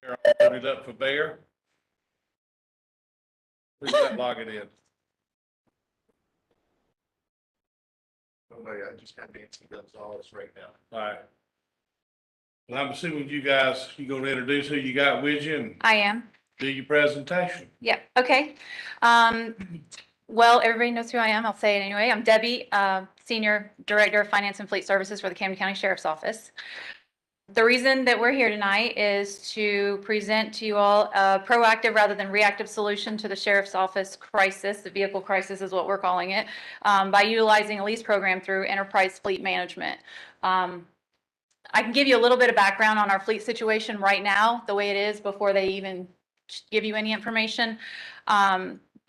Put it up for Bear. Who's that logging in? Nobody, I just got Nancy Gonzalez right now. All right. Well, I'm assuming you guys, you gonna introduce who you got with you and I am. do your presentation. Yeah. Okay. Well, everybody knows who I am. I'll say it anyway. I'm Debbie, Senior Director of Finance and Fleet Services for the Camden County Sheriff's Office. The reason that we're here tonight is to present to you all a proactive rather than reactive solution to the Sheriff's Office crisis. The vehicle crisis is what we're calling it, by utilizing a lease program through Enterprise Fleet Management. I can give you a little bit of background on our fleet situation right now, the way it is before they even give you any information.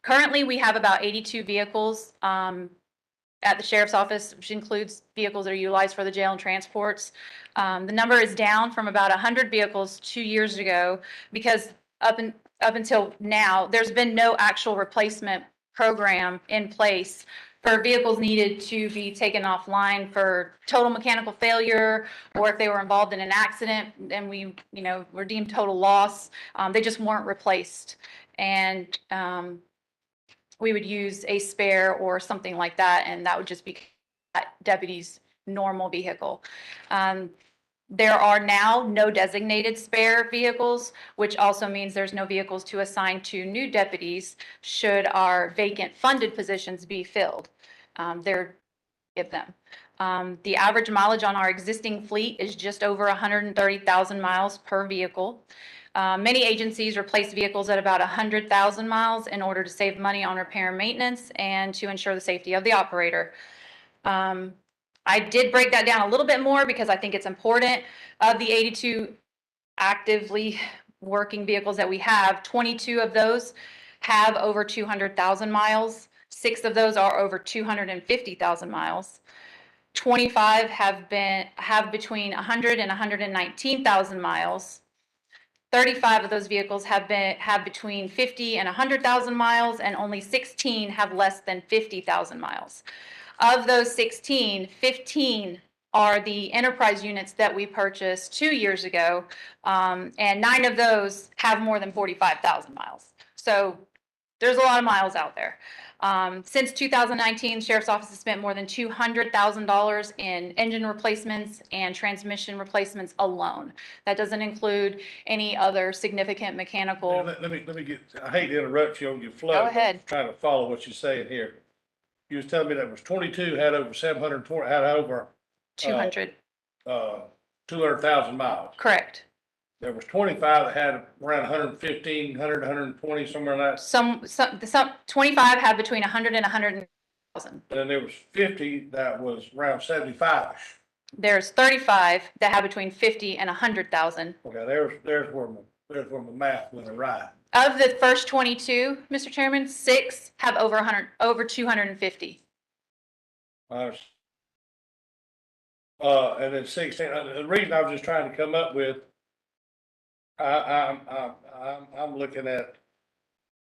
Currently, we have about 82 vehicles at the Sheriff's Office, which includes vehicles that are utilized for the jail and transports. The number is down from about 100 vehicles 2 years ago because up until now, there's been no actual replacement program in place for vehicles needed to be taken offline for total mechanical failure, or if they were involved in an accident and we, were deemed total loss, they just weren't replaced. And we would use a spare or something like that, and that would just be that deputy's normal vehicle. There are now no designated spare vehicles, which also means there's no vehicles to assign to new deputies should our vacant funded positions be filled. Give them. The average mileage on our existing fleet is just over 130,000 miles per vehicle. Many agencies replace vehicles at about 100,000 miles in order to save money on repair and maintenance and to ensure the safety of the operator. I did break that down a little bit more because I think it's important. Of the 82 actively working vehicles that we have, 22 of those have over 200,000 miles. 6 of those are over 250,000 miles. 25 have between 100 and 119,000 miles. 35 of those vehicles have between 50 and 100,000 miles, and only 16 have less than 50,000 miles. Of those 16, 15 are the enterprise units that we purchased 2 years ago, and 9 of those have more than 45,000 miles. So there's a lot of miles out there. Since 2019, Sheriff's Office has spent more than $200,000 in engine replacements and transmission replacements alone. That doesn't include any other significant mechanical. Let me get, I hate to interrupt you on your flow. Go ahead. Trying to follow what you're saying here. You was telling me that was 22 had over 720, had over 200. 200,000 miles. Correct. There was 25 that had around 115, 100, 120, somewhere in that. Some 25 have between 100 and 100,000. And then there was 50 that was around 75-ish. There's 35 that have between 50 and 100,000. Okay, there's where my math went awry. Of the first 22, Mr. Chairman, 6 have over 250. And then 16. The reason I was just trying to come up with, I'm looking at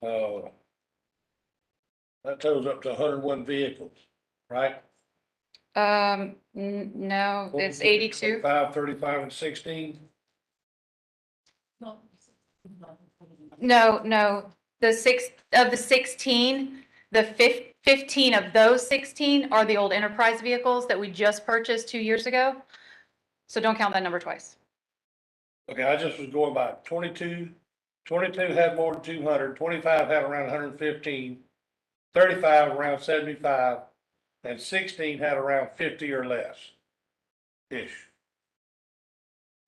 that totals up to 101 vehicles, right? No, it's 82. 5, 35, and 16. No, the 16, the 15 of those 16 are the old enterprise vehicles that we just purchased 2 years ago. So don't count that number twice. Okay, I just was going by 22 had more than 200, 25 had around 115, 35 around 75, and 16 had around 50 or less. Ish.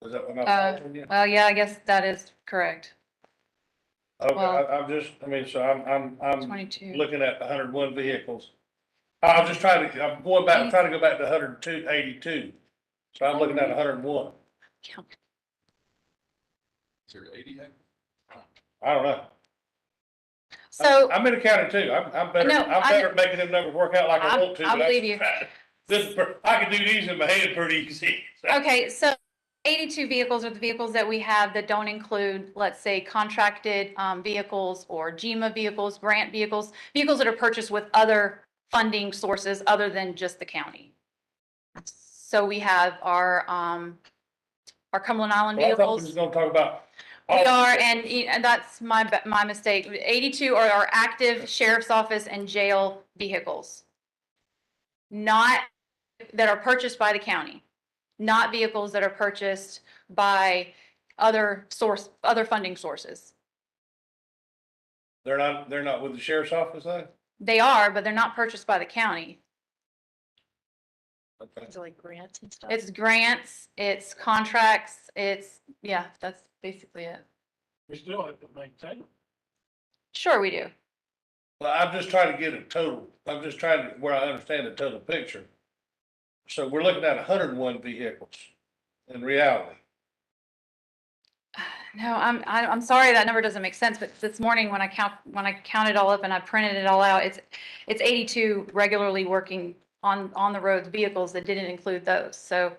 Was that what I'm following you? Well, yeah, I guess that is correct. Okay, well, I'm 22. looking at 101 vehicles. I'm trying to go back to 182. So I'm looking at 101. Count. Is there 80? I don't know. So I'm in the county too. I'm better. No, I'm better at making them numbers work out like I want to. I believe you. I can do these in my head pretty easy. Okay, so 82 vehicles are the vehicles that we have that don't include, let's say, contracted vehicles or GMA vehicles, grant vehicles that are purchased with other funding sources other than just the county. So we have our Cumberland Island Well, I thought we vehicles. was gonna talk about We are, and that's my mistake. 82 are our active sheriff's office and jail vehicles. Not, that are purchased by the county, not vehicles that are purchased by other funding sources. They're not with the sheriff's office though? They are, but they're not purchased by the county. Okay. Is it like grants and stuff? It's grants, it's contracts, yeah, that's basically it. We still have to maintain them. Sure, we do. Well, I'm just trying to get a total, I'm just trying to, where I understand the total picture. So we're looking at 101 vehicles in reality. No, I'm sorry, that number doesn't make sense, but this morning when I counted it all up and I printed it all out, it's 82 regularly working on the roads vehicles that didn't include those. So,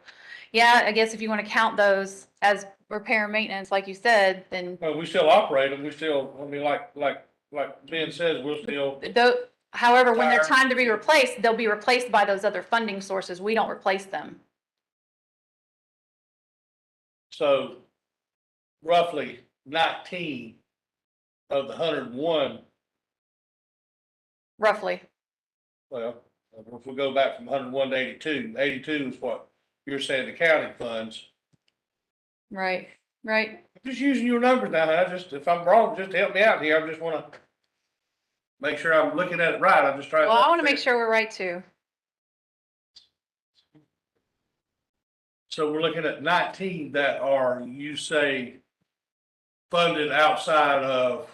yeah, I guess if you want to count those as repair and maintenance, like you said, then Well, we still operate them, we still, I mean, like Ben says, we'll still, however, when they're time to be replaced, they'll be replaced by those other funding sources. We don't replace them. so roughly 19 of the 101, Roughly. well, if we go back from 101 to 82, 82 is what you're saying the county funds. Right, right. I'm just using your numbers now, if I'm wrong, just help me out here, I just wanna make sure I'm looking at it right, I'm just trying. Well, I want to make sure we're right too. So we're looking at 19 that are, you say, funded outside of,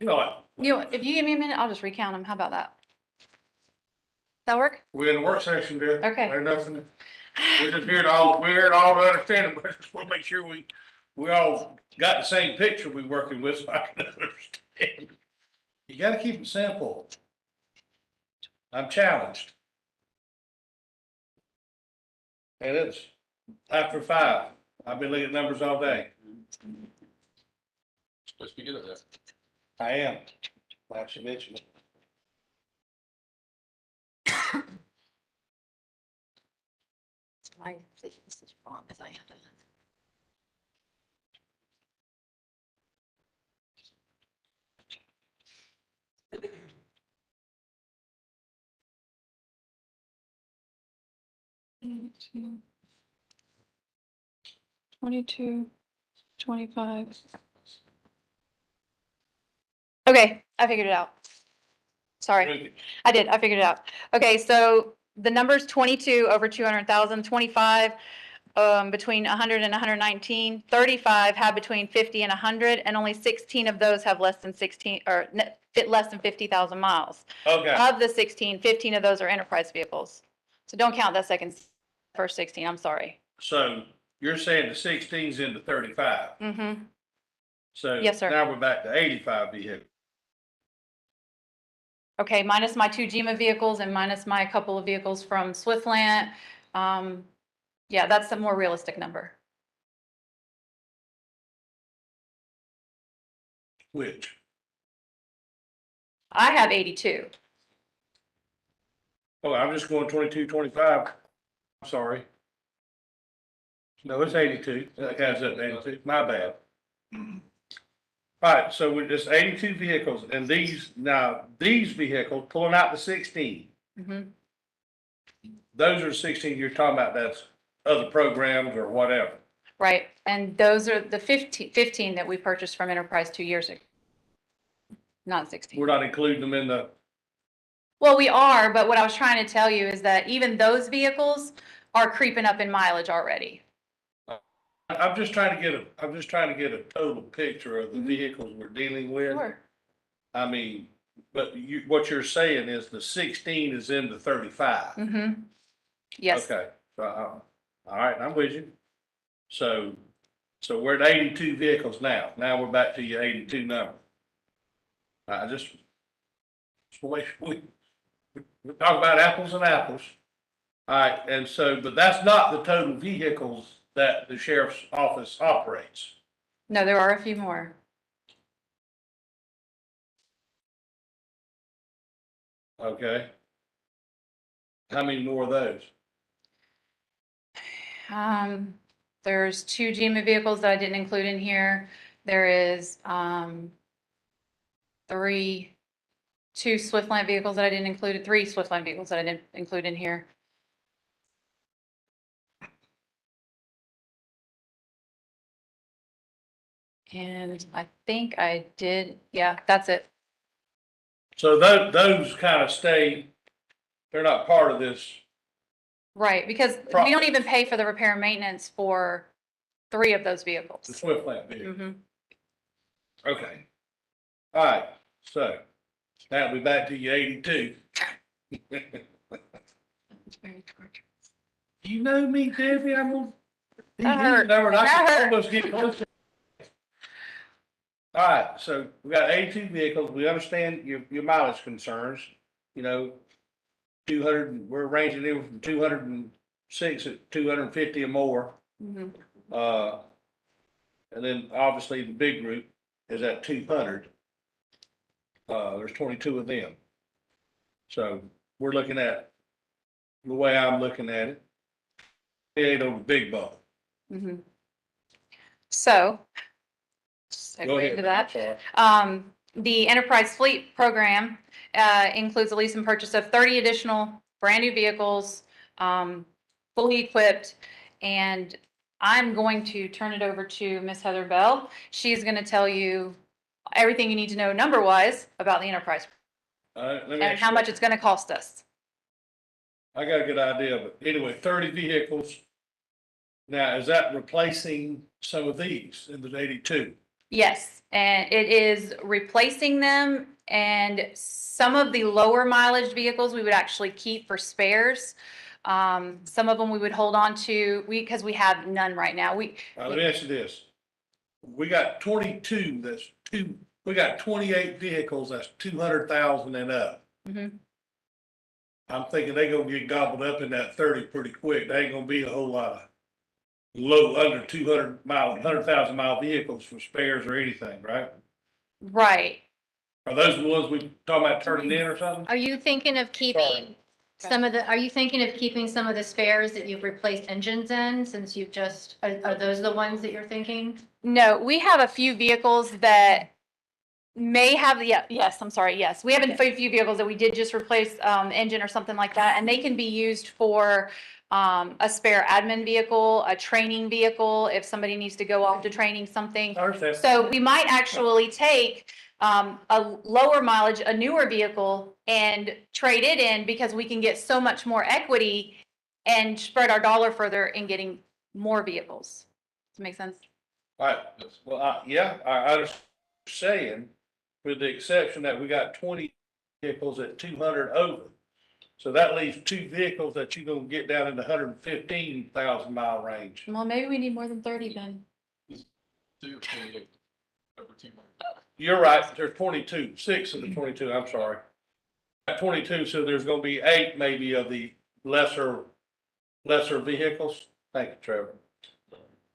you know, what, If you give me a minute, I'll just recount them. How about that? That work? we're in the work session there. Okay. There's nothing, we're just here to all to understand it, but I just wanna make sure we all got the same picture we working with, so I can understand. You gotta keep it simple. I'm challenged. And it's after 5. I've been looking at numbers all day. Supposed to be good at that. I am. I should mention it. My this is wrong because I have to. Two, 22, 25. Okay, I figured it out. Sorry, I did, I figured it out. Okay, so the number's 22 over 200,000, 25 between 100 and 119, 35 have between 50 and 100, and only 16 of those have less than 16, or less than 50,000 miles. Okay, Of the 16, 15 of those are enterprise vehicles. So don't count that first 16, I'm sorry. so you're saying the 16's into 35. Mm-hmm. So Yes, sir. now we're back to 85 vehicles. Okay, minus my 2 GEMA vehicles and minus my couple of vehicles from Swiftland. Yeah, that's a more realistic number. Which, I have 82. oh, I'm just going 22, 25. I'm sorry. No, it's 82. That adds up to 82. My bad. All right, so we're just 82 vehicles, and these vehicles, pulling out the 16, Mm-hmm. those are 16 you're talking about, that's other programs or whatever. Right, and those are the 15 that we purchased from Enterprise 2 years ago. Not 16. We're not including them in the, Well, we are, but what I was trying to tell you is that even those vehicles are creeping up in mileage already. I'm just trying to get a total picture of the vehicles we're dealing with. Sure. I mean, but what you're saying is the 16 is in the 35. Mm-hmm. Yes. Okay, so, all right, I'm with you. So we're at 82 vehicles now. Now we're back to your 82 number. I just we talk about apples and apples. All right, and so, but that's not the total vehicles that the sheriff's office operates. No, there are a few more. Okay. How many more of those? There's 2 GMA vehicles that I didn't include in here. There is, 2 Swiftland vehicles that I didn't include, 3 Swiftland vehicles that I didn't include in here. And I think I did, yeah, that's it. So those kind of stay, they're not part of this. Right, because we don't even pay for the repair and maintenance for 3 of those The vehicles. Swiftland vehicle. Mhm. Okay. All right, so now we back to your 82. You know me, Debbie, I'm gonna. That hurt. I That can hurt. almost get close. All right, so we got 82 vehicles. We understand your mileage concerns, you know. 200, we're ranging anywhere from 206 to 250 or more. Mhm. And then obviously the big group is at 200. There's 22 of them. So we're looking at, the way I'm looking at it, it ain't on the big ball. Mhm. So, Go segue ahead. into that. Sorry. The enterprise fleet program includes the lease and purchase of 30 additional brand new vehicles, fully equipped. And I'm going to turn it over to Miss Heather Bell. She's going to tell you everything you need to know number wise about the enterprise Let me and ask how you- much it's going to cost us. I got a good idea, but anyway, 30 vehicles. Now, is that replacing some of these in the 82? Yes, and it is replacing them, and some of the lower mileage vehicles we would actually keep for spares. Some of them we would hold on to, because we have none right now. Let me ask you this. We got 22, we got 28 vehicles, that's 200,000 and up. Mhm. I'm thinking they gonna get gobbled up in that 30 pretty quick. There ain't gonna be a whole lot of low, under 100,000 mile vehicles for spares or anything, right? Right. Are those the ones we talking about turning in or something? Are you thinking of keeping are you thinking of keeping some of the spares that you've replaced engines in, since you've just, are those the ones that you're thinking? No, we have a few vehicles that may have, yes, I'm sorry, yes. We have a few vehicles that we did just replace, engine or something like that, and they can be used for a spare admin vehicle, a training vehicle, if somebody needs to go off to training something. I understand. So we might actually take a lower mileage, a newer vehicle and trade it in, because we can get so much more equity and spread our dollar further in getting more vehicles. Does that make sense? All right, well, yeah, I understand what you're saying, with the exception that we got 20 vehicles at 200 over. So that leaves 2 vehicles that you're gonna get down in the 115,000 mile range. Well, maybe we need more than 30 then. 28 over 200. You're right, there's 22, 6 of the 22, I'm sorry. At 22, so there's gonna be 8 maybe of the lesser vehicles. Thank you, Trevor.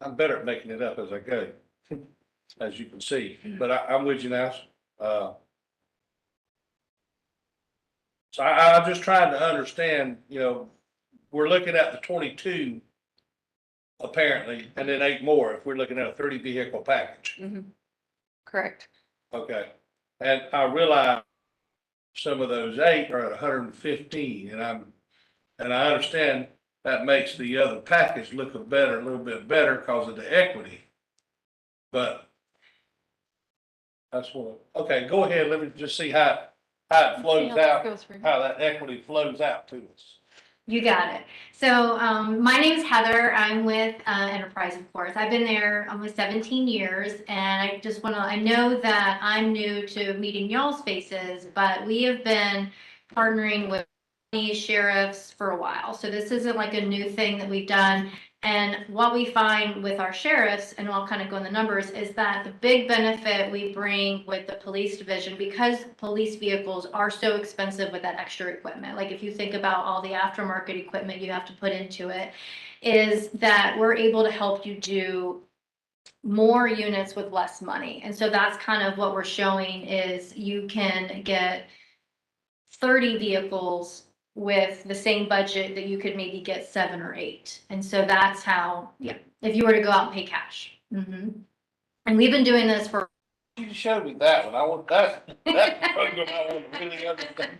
I'm better at making it up as I go, as you can see, but I'm with you now. So I'm just trying to understand, we're looking at the 22 apparently, and then 8 more if we're looking at a 30 vehicle package. Mhm. Correct. Okay, and I realize some of those 8 are at 115, and I understand that makes the other package look a little bit better because of the equity. But that's what, okay, go ahead, let me just see how it flows out, how that equity flows out to us. You got it. So my name's Heather. I'm with Enterprise, of course. I've been there almost 17 years, and I just want to, I know that I'm new to meeting y'all's faces, but we have been partnering with sheriffs for a while. So this isn't like a new thing that we've done. And what we find with our sheriffs, and I'll kind of go in the numbers, is that the big benefit we bring with the police division, because police vehicles are so expensive with that extra equipment, like if you think about all the aftermarket equipment you have to put into it, is that we're able to help you do more units with less money. And so that's kind of what we're showing, is you can get 30 vehicles with the same budget that you could maybe get 7 or 8. And so that's how, yeah, if you were to go out and pay cash. And we've been doing this for. You showed me that one. I want that program I want to really understand.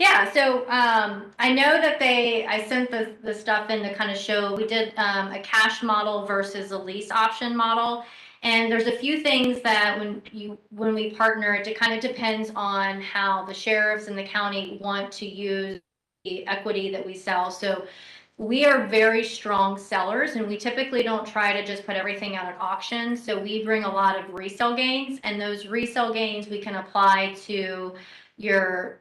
Yeah, so I know that I sent the stuff in to kind of show, we did a cash model versus a lease option model. And there's a few things that when we partner, it kind of depends on how the sheriffs and the county want to use the equity that we sell. So we are very strong sellers, and we typically don't try to just put everything out at auction. So we bring a lot of resale gains, and those resale gains we can apply to your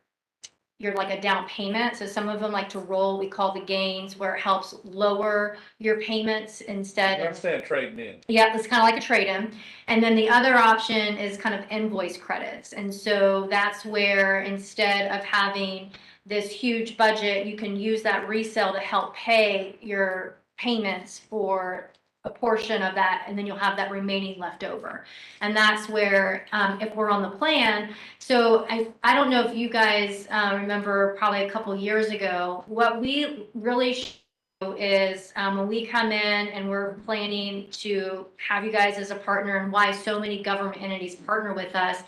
like a down payment. So some of them like to roll, we call the gains, where it helps lower your payments instead I of. understand trading in. Yeah, it's kind of like a trade-in. And then the other option is kind of invoice credits. And so that's where instead of having this huge budget, you can use that resale to help pay your payments for a portion of that, and then you'll have that remaining left over. And that's where, if we're on the plan, so I don't know if you guys remember probably a couple years ago, what we really show is when we come in and we're planning to have you guys as a partner, and why so many government entities partner with us,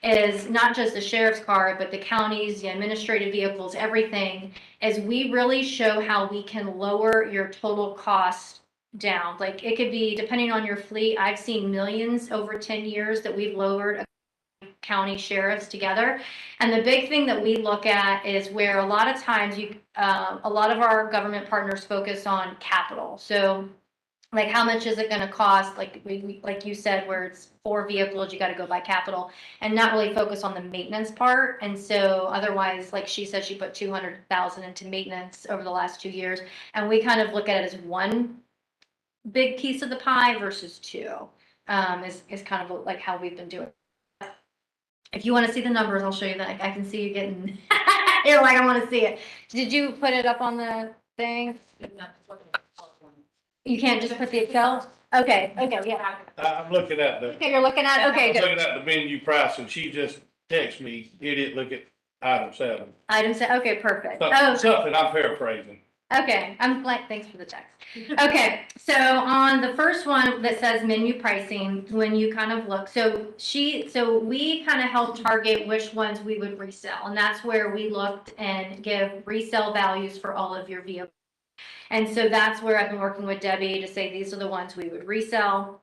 is not just the sheriff's card, but the counties, the administrative vehicles, everything, is we really show how we can lower your total cost down. Like it could be, depending on your fleet, I've seen millions over 10 years that we've lowered county sheriffs together. And the big thing that we look at is where a lot of times a lot of our government partners focus on capital. So like how much is it going to cost? Like like you said, where it's 4 vehicles, you got to go buy capital, and not really focus on the maintenance part. And so otherwise, like she said, she put 200,000 into maintenance over the last 2 years. And we kind of look at it as one big piece of the pie versus 2, is kind of like how we've been doing. If you want to see the numbers, I'll show you that. I can see you getting, you're like, I want to see it. Did you put it up on the thing? You can't just put the Excel? Okay, yeah. I'm looking at the, Okay, you're looking at it? Okay, I'm good. looking at the menu price, and she just texted me, idiot, look at item 7. Item set, okay, perfect. Oh, Something I'm paraphrasing. okay, I'm like, thanks for the text. Okay, so on the first one that says menu pricing, when you kind of look, so we kind of help target which ones we would resell, and that's where we looked and give resale values for all of your vehicles. And so that's where I've been working with Debbie to say these are the ones we would resell.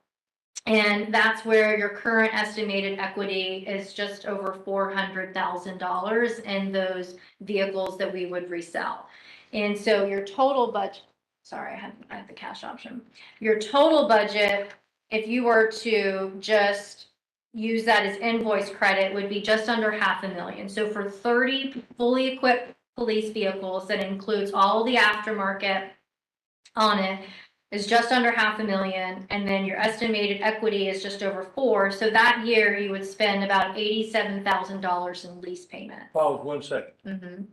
And that's where your current estimated equity is just over $400,000 in those vehicles that we would resell. And so your total budget, sorry, I had the cash option. Your total budget, if you were to just use that as invoice credit, would be just under $500,000. So for 30 fully equipped police vehicles, that includes all the aftermarket on it, is just under $500,000, and then your estimated equity is just over 4. So that year you would spend about $87,000 in lease payment. Pause 1 second. Mm-hmm.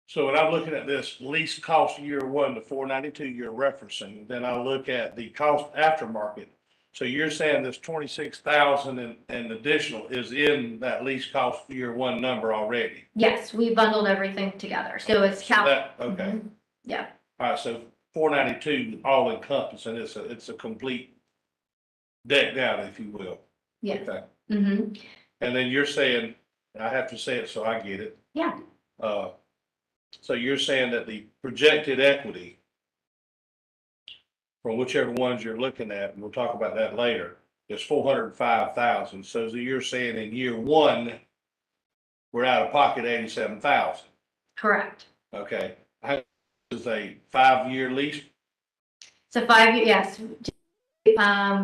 So when I'm looking at this lease cost year 1 to 492 you're referencing, then I look at the cost aftermarket. So you're saying this 26,000 and additional is in that lease cost year 1 number already? Yes, we bundled everything together, so it's Okay. Mhm. Yeah. All right, so 492 all encompassing, it's a complete decked out, if you will. Yeah. Okay. Mm-hmm. And then you're saying, I have to say it so I get it. Yeah. So you're saying that the projected equity from whichever ones you're looking at, and we'll talk about that later, is 405,000. So you're saying in year 1, we're out of pocket 87,000. Correct. Okay. How is a 5-year lease? So 5 years, yes.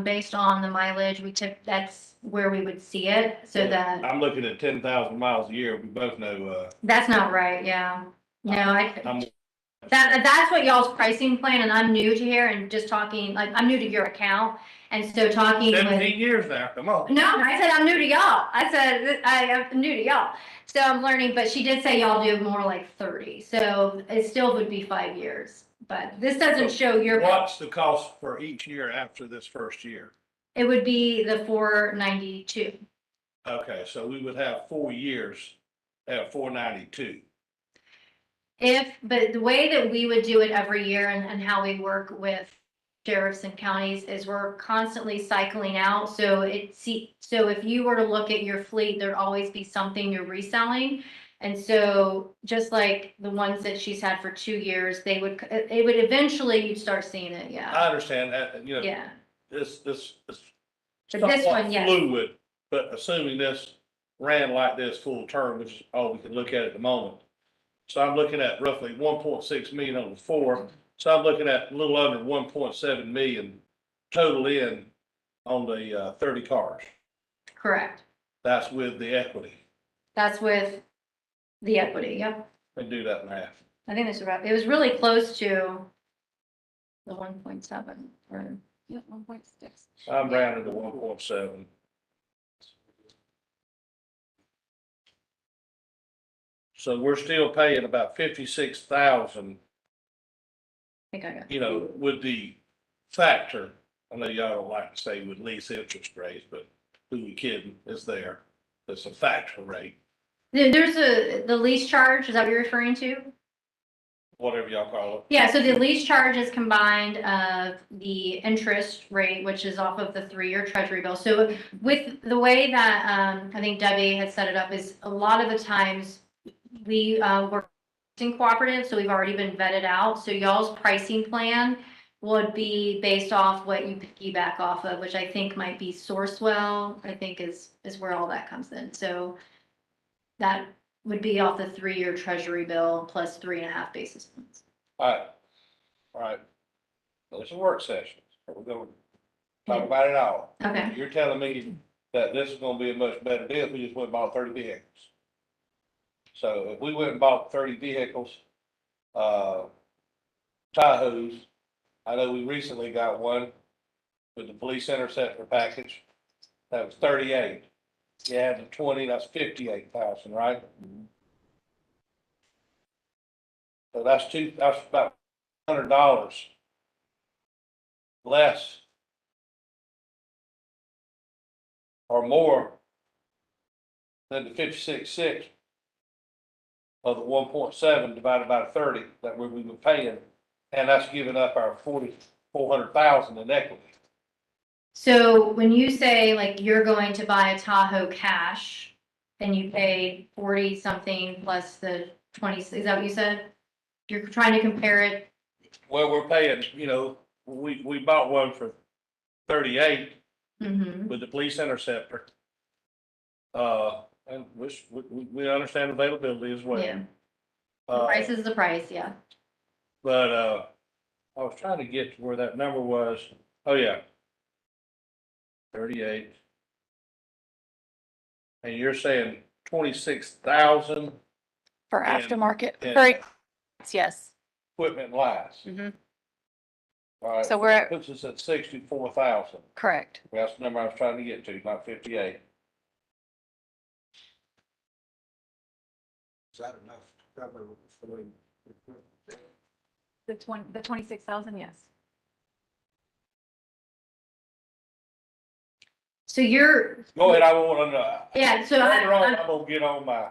Based on the mileage, that's where we would see it, so that. I'm looking at 10,000 miles a year. We both know, That's not right, yeah. No, I'm that's what y'all's pricing plan, and I'm new to here and just talking, like, I'm new to your account, and so talking with. 17 years now, come on. No, I said I'm new to y'all. I said I'm new to y'all. So I'm learning, but she did say y'all do more like 30. So it still would be 5 years. But this doesn't show your. What's the cost for each year after this first year? It would be the 492. Okay, so we would have 4 years at 492. But the way that we would do it every year and how we work with sheriffs and counties is we're constantly cycling out. So if you were to look at your fleet, there'd always be something you're reselling. And so just like the ones that she's had for 2 years, it would eventually, you'd start seeing it, I yeah. understand that, you know, Yeah, this But this somewhat one, yes. fluid, but assuming this ran like this full term, which is all we can look at the moment. So I'm looking at roughly 1.6 million on the 4, so I'm looking at a little under 1.7 million total in on the 30 cars. Correct. That's with the equity. That's with the equity, yep. They do that math. I think that's right. It was really close to the 1.7 or, yeah, 1.6. I'm rounding to 1.7. So we're still paying about 56,000, I think I got. you know, with the factor. I know y'all don't like to say with lease interest rates, but who you kidding is there? It's a factor rate, There's the lease charge, is that what you're referring to? whatever y'all call it. Yeah, so the lease charge is combined of the interest rate, which is off of the 3-year treasury bill. So with the way that I think Debbie had set it up is a lot of the times we work in cooperative, so we've already been vetted out. So y'all's pricing plan would be based off what you piggyback off of, which I think might be Sourcewell, I think is where all that comes in. So that would be off the 3-year treasury bill plus 3.5 basis points. All right. Well, it's a work session. We're going to talk about it all. Okay. You're telling me that this is going to be a much better deal if we just went and bought 30 vehicles. So if we went and bought 30 vehicles, Tahoes, I know we recently got one with the police interceptor package. That was 38. You add the 20, that's 58,000, right? So that's about $100 less or more than the 56.6 of the 1.7 divided by 30 that we were paying. And that's giving up our 400,000 in equity. So when you say like you're going to buy a Tahoe cash and you paid 40 something plus the 20, is that what you said? You're trying to compare it? Well, we're paying, you know, we bought one for 38 Mm-hmm. with the police interceptor. And we understand availability as well. Yeah. The Uh, price is the price, yeah. But, I was trying to get to where that number was. Oh, yeah. 38. And you're saying 26,000 For And- aftermarket, and- for, yes. equipment and lights. Mhm. All right. So we're at- Puts us at 64,000. Correct. That's the number I was trying to get to, not 58. Is that enough to cover for The 26,000, yes. So you're, Go ahead, I want to know. yeah, so Later on, I'm I'm gonna get on my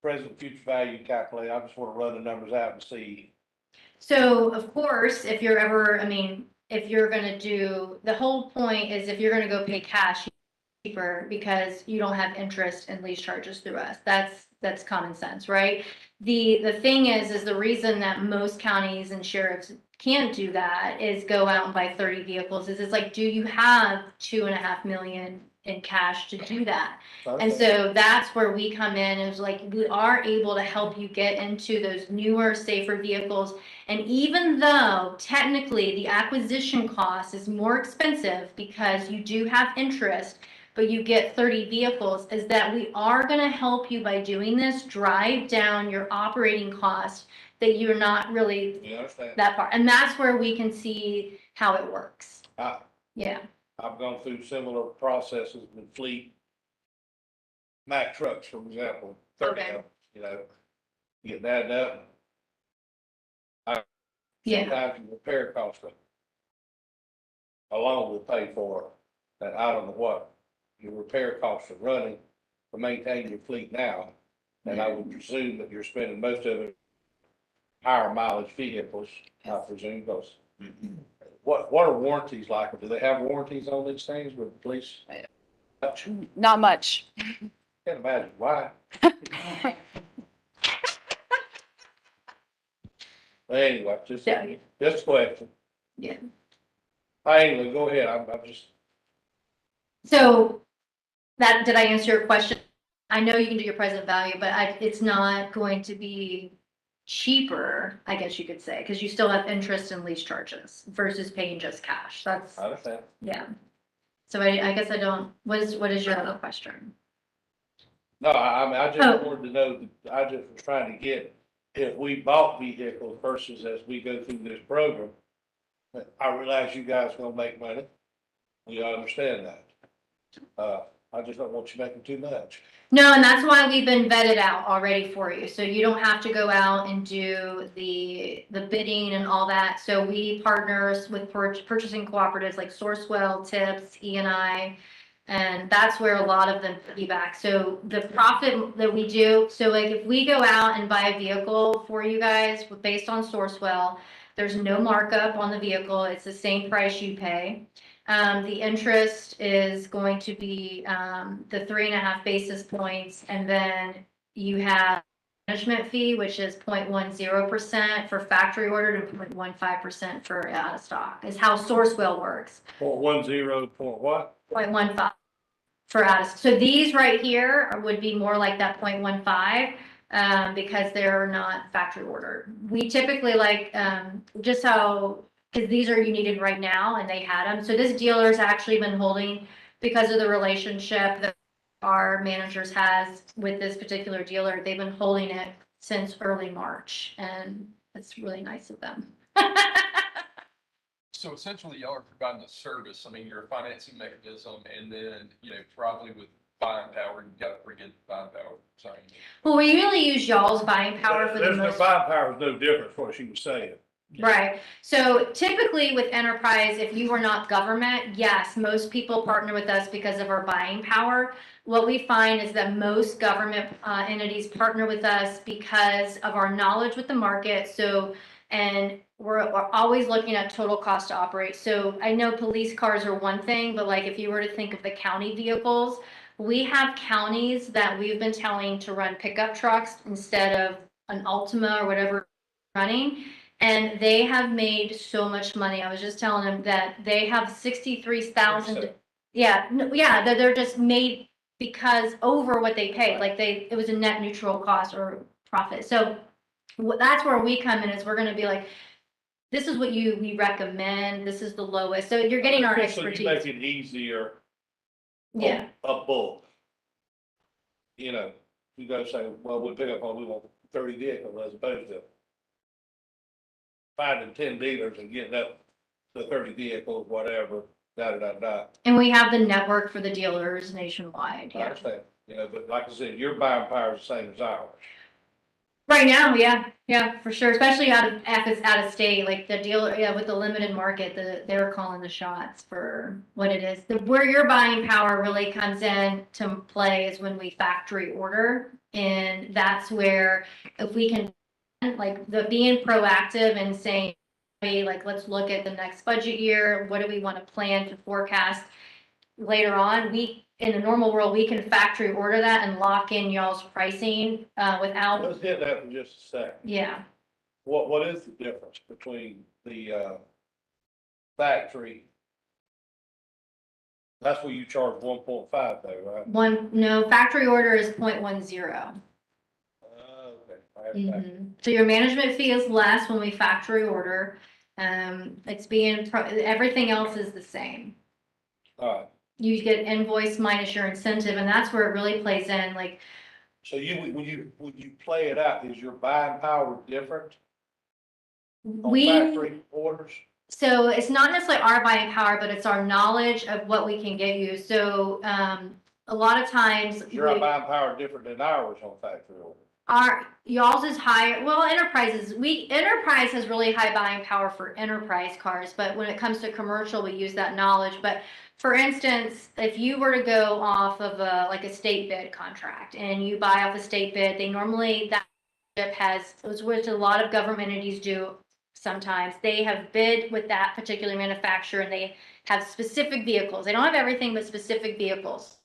present future value calculator. I just want to run the numbers out and see. So of course, if you're ever, I mean, if you're gonna do, the whole point is if you're gonna go pay cash cheaper because you don't have interest and lease charges through us. That's common sense, right? The thing is the reason that most counties and sheriffs can't do that is go out and buy 30 vehicles is it's like, do you have 2.5 million in cash to do that? And so that's where we come in, is like, we are able to help you get into those newer, safer vehicles. And even though technically the acquisition cost is more expensive because you do have interest, but you get 30 vehicles, is that we are gonna help you by doing this, drive down your operating cost, that you're not really You understand? that part. And that's where we can see how it works. I- Yeah, I've gone through similar processes with fleet. Mack trucks, for example, 30 of Okay. them, you know, get that up. yeah, Sometimes the repair costs them. Along with pay for it, and I don't know what your repair costs are running to maintain your fleet now. And I would presume that you're spending most of it higher mileage vehicles, I presume, because what are warranties like? Do they have warranties on these things with the police? Not much. Can't imagine why. But anyway, just a question. Yeah. Anyway, go ahead. I'm just, So that, did I answer your question? I know you can do your present value, but it's not going to be cheaper, I guess you could say, because you still have interest and lease charges versus paying just cash. That's, I understand. yeah. So I guess I don't, what is your other question? No, I mean, I Oh. just wanted to know, I just was trying to get, if we bought vehicles versus as we go through this program, I realize you guys gonna make money. We understand that. I just don't want you making too much. No, and that's why we've been vetted out already for you. So you don't have to go out and do the bidding and all that. So we partners with purchasing cooperatives like Sourcewell, Tips, E&I, and that's where a lot of them piggyback. So the profit that we do, so like if we go out and buy a vehicle for you guys based on Sourcewell, there's no markup on the vehicle. It's the same price you pay. The interest is going to be the 3.5 basis points, and then you have management fee, which is 0.10% for factory ordered and 0.15% for out of stock. Is how Sourcewell works. 0.10, point what? 0.15 for out of. So these right here would be more like that 0.15. Because they're not factory ordered. We typically like just how. Because these are you needed right now and they had them. So this dealer's actually been holding because of the relationship that our managers has with this particular dealer. They've been holding it since early March and it's really nice of them. So essentially y'all are providing a service. I mean, you're a financing mechanism and then, probably with buying power, you've got a pretty good buying power. Sorry. Well, we really use y'all's buying power for the There's no most. buying power is no different from what she was saying. Right. So typically with enterprise, if you are not government, yes, most people partner with us because of our buying power. What we find is that most government entities partner with us because of our knowledge with the market. So, and we're always looking at total cost to operate. So I know police cars are one thing, but like if you were to think of the county vehicles, we have counties that we've been telling to run pickup trucks instead of an Altima or whatever running. And they have made so much money. I was just telling them that they have 63,000. Yeah, that they're just made because over what they paid, like it was a net neutral cost or profit. So that's where we come in is we're going to be like, this is what we recommend. This is the lowest. So you're getting our So expertise. you make it easier. Yeah. A bulk. You guys say, well, we pick up on, we want 30 vehicles as opposed to finding 10 dealers and getting up to 30 vehicles, whatever, da. And we have the network for the dealers nationwide. I Yeah. understand, but like I said, your buying power is the same as ours. Right now, yeah, for sure. Especially if it's out of state, like the dealer, with the limited market, they're calling the shots for what it is. Where your buying power really comes in to play is when we factory order, and that's where if we can, like being proactive and saying, hey, like let's look at the next budget year. What do we want to plan to forecast later on? In a normal world, we can factory order that and lock in y'all's pricing without. Let's hit that for just a second. Yeah. What is the difference between the factory? That's where you charge 1.5 though, right? Factory order is 0.10. Okay. So your management fee is less when we factory order. Everything else is the same. All right. You get invoice minus your incentive, and that's where it really plays in. Like, So when you play it out, is your buying power different on factory orders? So it's not necessarily our buying power, but it's our knowledge of what we can get you. So a lot of times Your buying power different than ours on factory order. Y'all's is higher, well, Enterprise has really high buying power for enterprise cars, but when it comes to commercial, we use that knowledge. But for instance, if you were to go off of like a state bid contract and you buy off a state bid, they normally, that has, which a lot of government entities do sometimes, they have bid with that particular manufacturer and they have specific vehicles. They don't have everything, but specific vehicles.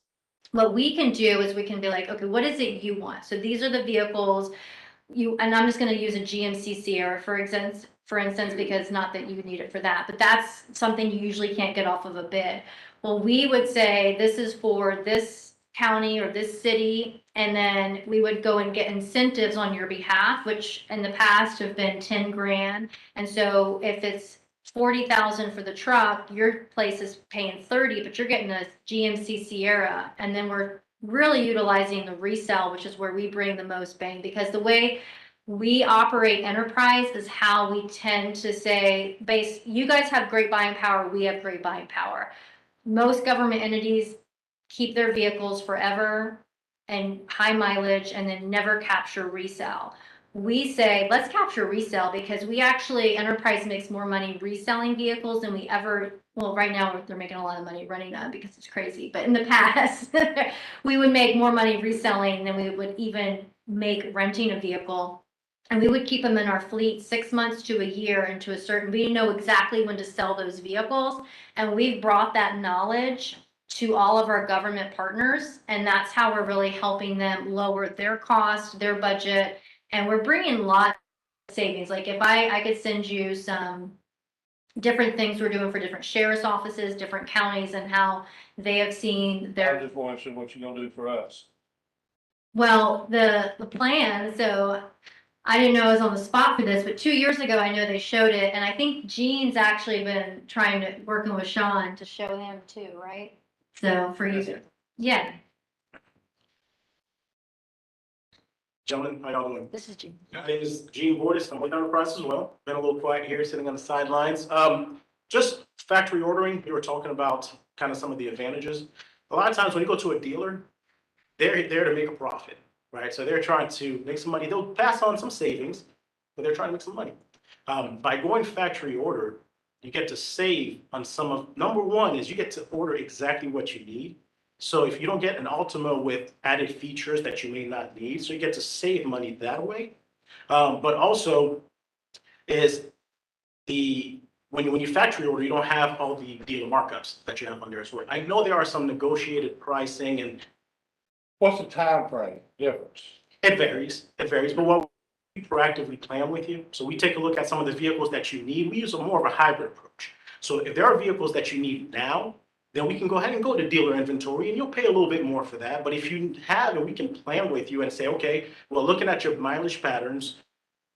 What we can do is we can be like, okay, what is it you want? So these are the vehicles and I'm just going to use a GMC Sierra, for instance, because not that you would need it for that, but that's something you usually can't get off of a bid. Well, we would say this is for this county or this city, and then we would go and get incentives on your behalf, which in the past have been 10 grand. And so if it's 40,000 for the truck, your place is paying 30, but you're getting a GMC Sierra, and then we're really utilizing the resale, which is where we bring the most bang, because the way we operate enterprise is how we tend to say, you guys have great buying power, we have great buying power. Most government entities keep their vehicles forever and high mileage and then never capture resale. We say, let's capture resale, because enterprise makes more money reselling vehicles than we ever, well, right now they're making a lot of money running them because it's crazy. But in the past, we would make more money reselling than we would even make renting a vehicle. And we would keep them in our fleet 6 months to a year into we know exactly when to sell those vehicles. And we've brought that knowledge to all of our government partners. And that's how we're really helping them lower their cost, their budget. And we're bringing a lot of savings. Like if I could send you some different things we're doing for different sheriff's offices, different counties, and how they have seen I just want to see what you're gonna do for us. Well, the plan, so I didn't know I was on the spot for this, but 2 years ago, I know they showed it. And I think Gene's actually been working with Sean to show him too, right? So for you, yeah. Gentlemen, how y'all doing? This is Gene. My name is Gene Bordis. I'm with Enterprise as well. Been a little quiet here, sitting on the sidelines. Just factory ordering, you were talking about kind of some of the advantages. A lot of times when you go to a dealer, they're there to make a profit, right? So they're trying to make some money. They'll pass on some savings, but they're trying to make some money. By going factory order, you get to save on number one is you get to order exactly what you need. So if you don't get an Ultima with added features that you may not need, so you get to save money that way. But also is when you factory order, you don't have all the dealer markups that you have on there as well. I know there are some negotiated pricing and What's the time frame difference? it varies, but what we proactively plan with you. So we take a look at some of the vehicles that you need. We use more of a hybrid approach. So if there are vehicles that you need now, then we can go ahead and go to dealer inventory and you'll pay a little bit more for that. But if you have it, we can plan with you and say, okay, well, looking at your mileage patterns,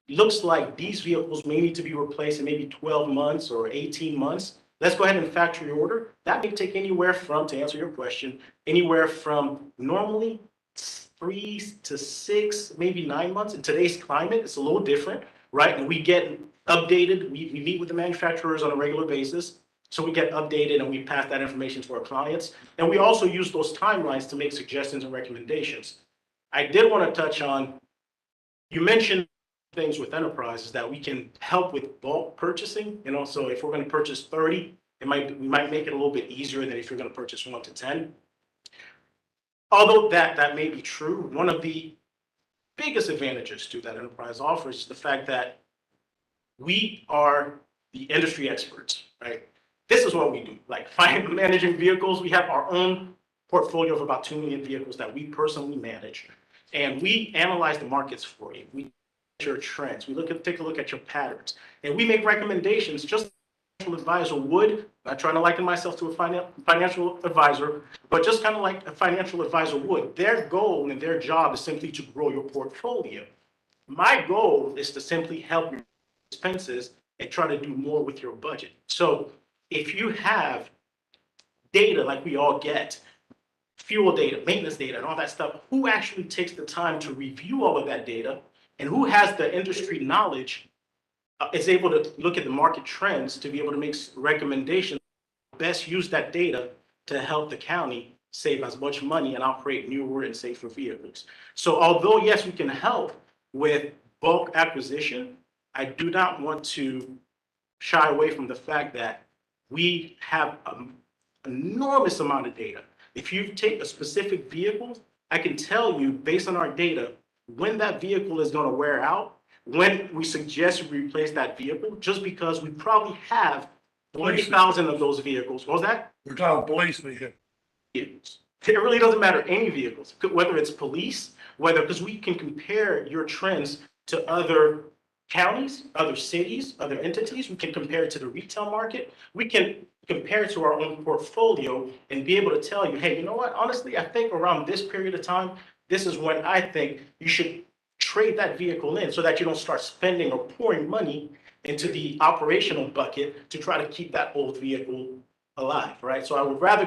looks like these vehicles may need to be replaced in maybe 12 months or 18 months. Let's go ahead and factory order. That may take anywhere from, to answer your question, anywhere from normally 3 to 6, maybe 9 months. In today's climate, it's a little different, right? And we get updated. We meet with the manufacturers on a regular basis. So we get updated and we pass that information to our clients. And we also use those timelines to make suggestions and recommendations. I did want to touch on, you mentioned things with enterprises that we can help with bulk purchasing. So if we're going to purchase 30, we might make it a little bit easier than if you're going to purchase 1 to 10. Although that may be true, one of the biggest advantages to that enterprise offers is the fact that we are the industry experts, right? This is what we do, like managing vehicles. We have our own portfolio of about 2 million vehicles that we personally manage. And we analyze the markets for you. We look at your trends. We take a look at your patterns. And we make recommendations just like a financial advisor would. Not trying to liken myself to a financial advisor, but just kind of like a financial advisor would. Their goal and their job is simply to grow your portfolio. My goal is to simply help your expenses and try to do more with your budget. So if you have data like we all get, fuel data, maintenance data, and all that stuff, who actually takes the time to review all of that data and who has the industry knowledge is able to look at the market trends to be able to make recommendations, best use that data to help the county save as much money and operate newer and safer vehicles. So although, yes, we can help with bulk acquisition, I do not want to shy away from the fact that we have an enormous amount of data. If you take a specific vehicle, I can tell you based on our data, when that vehicle is going to wear out, when we suggest we replace that vehicle, just because we probably have 20,000 of those vehicles. What was that? We're talking police vehicle. Vehicles. It really doesn't matter any vehicles, whether it's police, whether, because we can compare your trends to other counties, other cities, other entities. We can compare it to the retail market. We can compare it to our own portfolio and be able to tell you, hey, you know what? Honestly, I think around this period of time, this is when I think you should trade that vehicle in so that you don't start spending or pouring money into the operational bucket to try to keep that old vehicle alive, right? So I would rather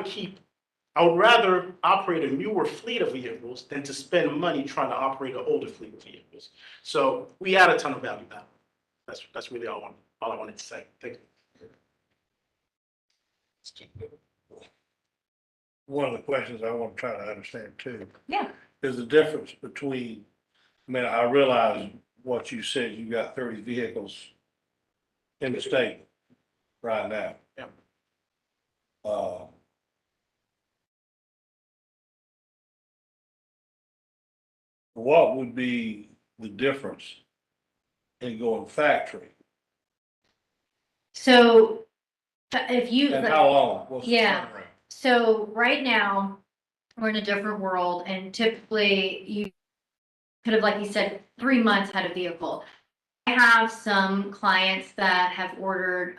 operate a newer fleet of vehicles than to spend money trying to operate an older fleet of vehicles. So we add a ton of value back. That's really all I wanted to say. Thank you. One of the questions I want to try to understand too. Yeah. Is the difference between, I mean, I realize what you said, you got 30 vehicles in the state right now. Yeah. What would be the difference in going factory? So if you. And how long? What's the Yeah. turnaround? So right now, we're in a different world, and typically you could have, like you said, 3 months had a vehicle. I have some clients that have ordered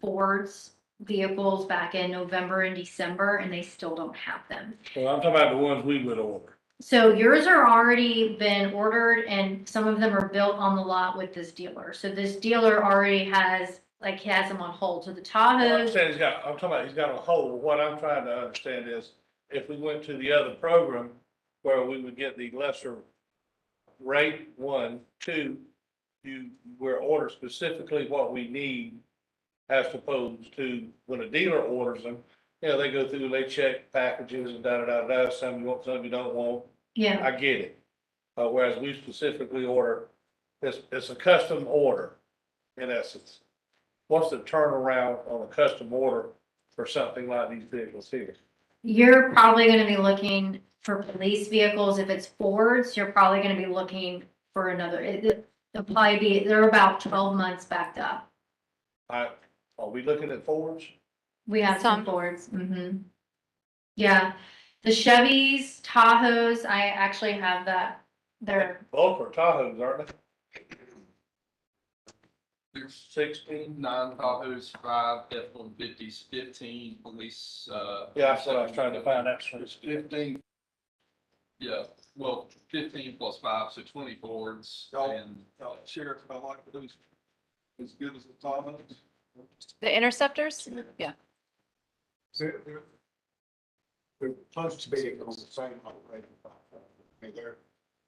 Ford's vehicles back in November and December, and they still don't have them. Well, I'm talking about the ones we would order. So yours are already been ordered, and some of them are built on the lot with this dealer. So this dealer already has, like, he has them on hold. So the Well, I'm Tahoes. saying I'm talking about he's got a hold. What I'm trying to understand is if we went to the other program where we would get the lesser rate, 1, 2, we're order specifically what we need as opposed to when a dealer orders them, you know, they go through, they check packages and da. Some you want, some you don't want. Yeah. I get it. Whereas we specifically order, it's a custom order in essence. What's the turnaround on a custom order for something like these vehicles here? You're probably gonna be looking for police vehicles. If it's Fords, you're probably gonna be looking for another, it'll probably be, they're about 12 months backed up. Are we looking at Fords? We have some Some. Fords. Yeah, the Chevys, Tahoes, I actually have that. They're, Both are Tahoes, aren't they? There's 16? 9 Tahoes, 5 F-150s, 15 police, Yeah, that's what I was trying to find out. So it's 15. yeah, well, 15 plus 5, so 20 Fords and. Sheriff, I like those as good as the Tahoes. The Interceptors? Yeah. They're close to being on the same operating platform. I mean,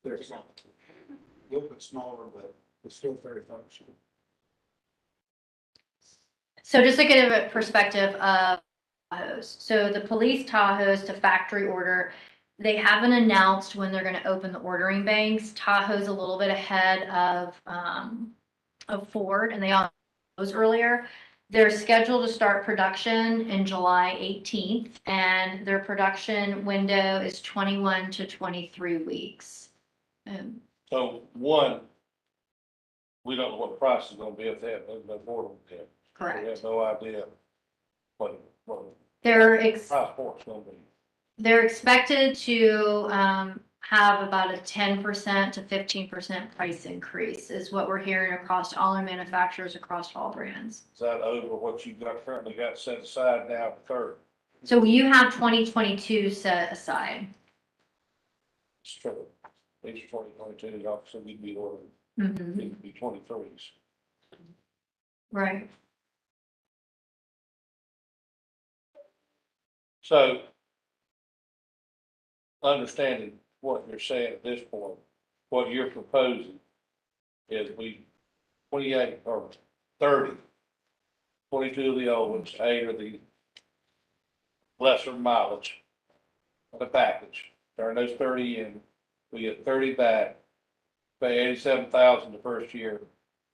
they're small. A little bit smaller, but they're still very functional. so just to get a perspective of Tahoes. So the police Tahoes to factory order, they haven't announced when they're gonna open the ordering banks. Tahoe's a little bit ahead of Ford, and they all those earlier. They're scheduled to start production in July 18th, and their production window is 21 to 23 weeks. So 1, we don't know what the price is gonna be if they have no board yet. We Correct. have no idea what They're the price for it's gonna be. They're expected to have about a 10% to 15% price increase is what we're hearing across all our manufacturers, across all brands. Is that over what you got currently got set aside now for third? So you have 2022 set aside. It's true. These are 2022, obviously we'd be ordering, Mhm. it'd be 23s. Right. So understanding what you're saying at this point, what you're proposing is we 28 or 30, 22 of the old ones, 8 of the lesser mileage. the package. Turn those 30 in, we get 30 back, pay 87,000 the first year,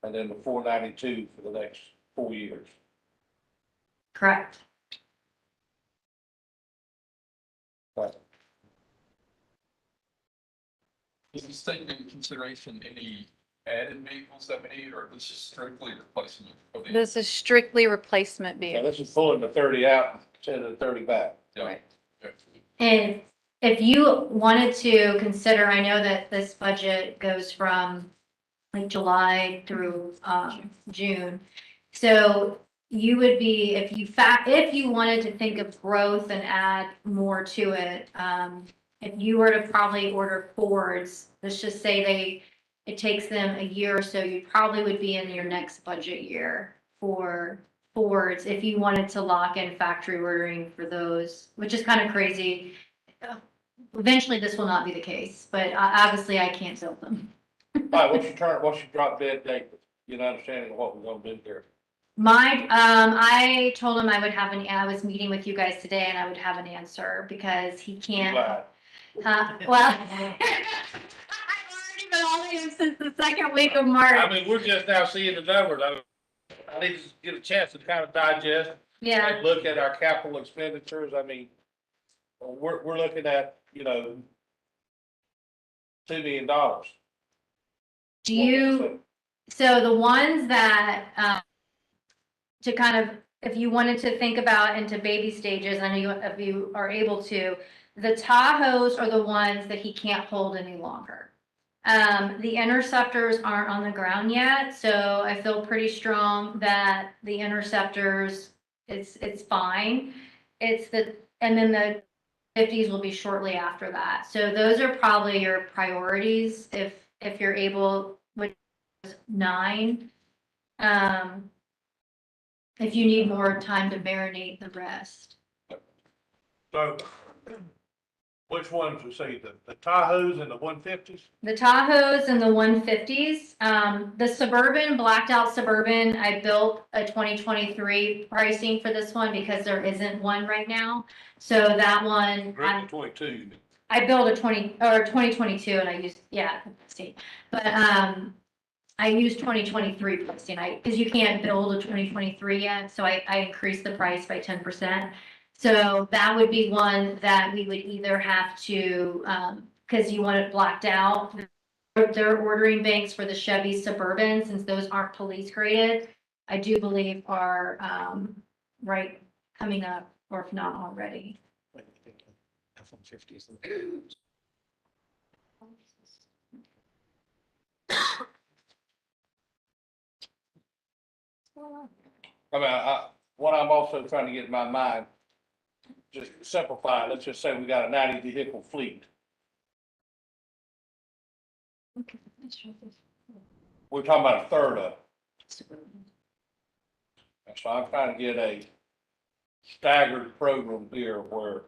and then the 492 for the next 4 years. Correct. But Is this taking into consideration any added vehicles that we need, or this is strictly replacement of the? This is strictly replacement so vehicles. this is pulling the 30 out, and sending the 30 back. Yeah. Right. Okay. And if you wanted to consider, I know that this budget goes from like July through June. So you would be, if you wanted to think of growth and add more to it, if you were to probably order Fords, let's just say it takes them a year or so, you probably would be in your next budget year for Fords if you wanted to lock in factory ordering for those, which is kind of crazy. Eventually, this will not be the case, but obviously I can't sell them. All right, what's your drop dead date? You know, understanding of what we're gonna do here. I told him I was meeting with you guys today and I would have an answer because he can't. July. Well, I've already been on him since the second week of I March. mean, we're just now seeing the numbers. I need to get a chance to kind of digest, Yeah, and look at our capital expenditures. I mean, we're looking at, you know, $2 million. do you, so the ones that, to kind of, if you wanted to think about into baby stages, I know you, if you are able to, the Tahoes are the ones that he can't hold any longer. The Interceptors aren't on the ground yet, so I feel pretty strong that the Interceptors, it's fine. And then the 50s will be shortly after that. So those are probably your priorities if you're able with 9. If you need more time to marinate the rest. So, which ones you see, the Tahoes and the 150s? The Tahoes and the 150s, the Suburban, blacked out Suburban, I built a 2023 pricing for this one because there isn't one right now. So that one, Grant 22, you mean. I built a 2022 and I used, yeah, see, but, I used 2023 pricing, because you can't build a 2023 yet, so I increased the price by 10%. So that would be one that we would either have to, because you want it blacked out. They're ordering banks for the Chevy Suburban, since those aren't police graded, I do believe are, right, coming up, or if not already. F-150s. I mean, what I'm also trying to get in my mind, just simplify, let's just say we got a 90 vehicle fleet. We're talking about a third of it. So I'm trying to get a staggered program here where,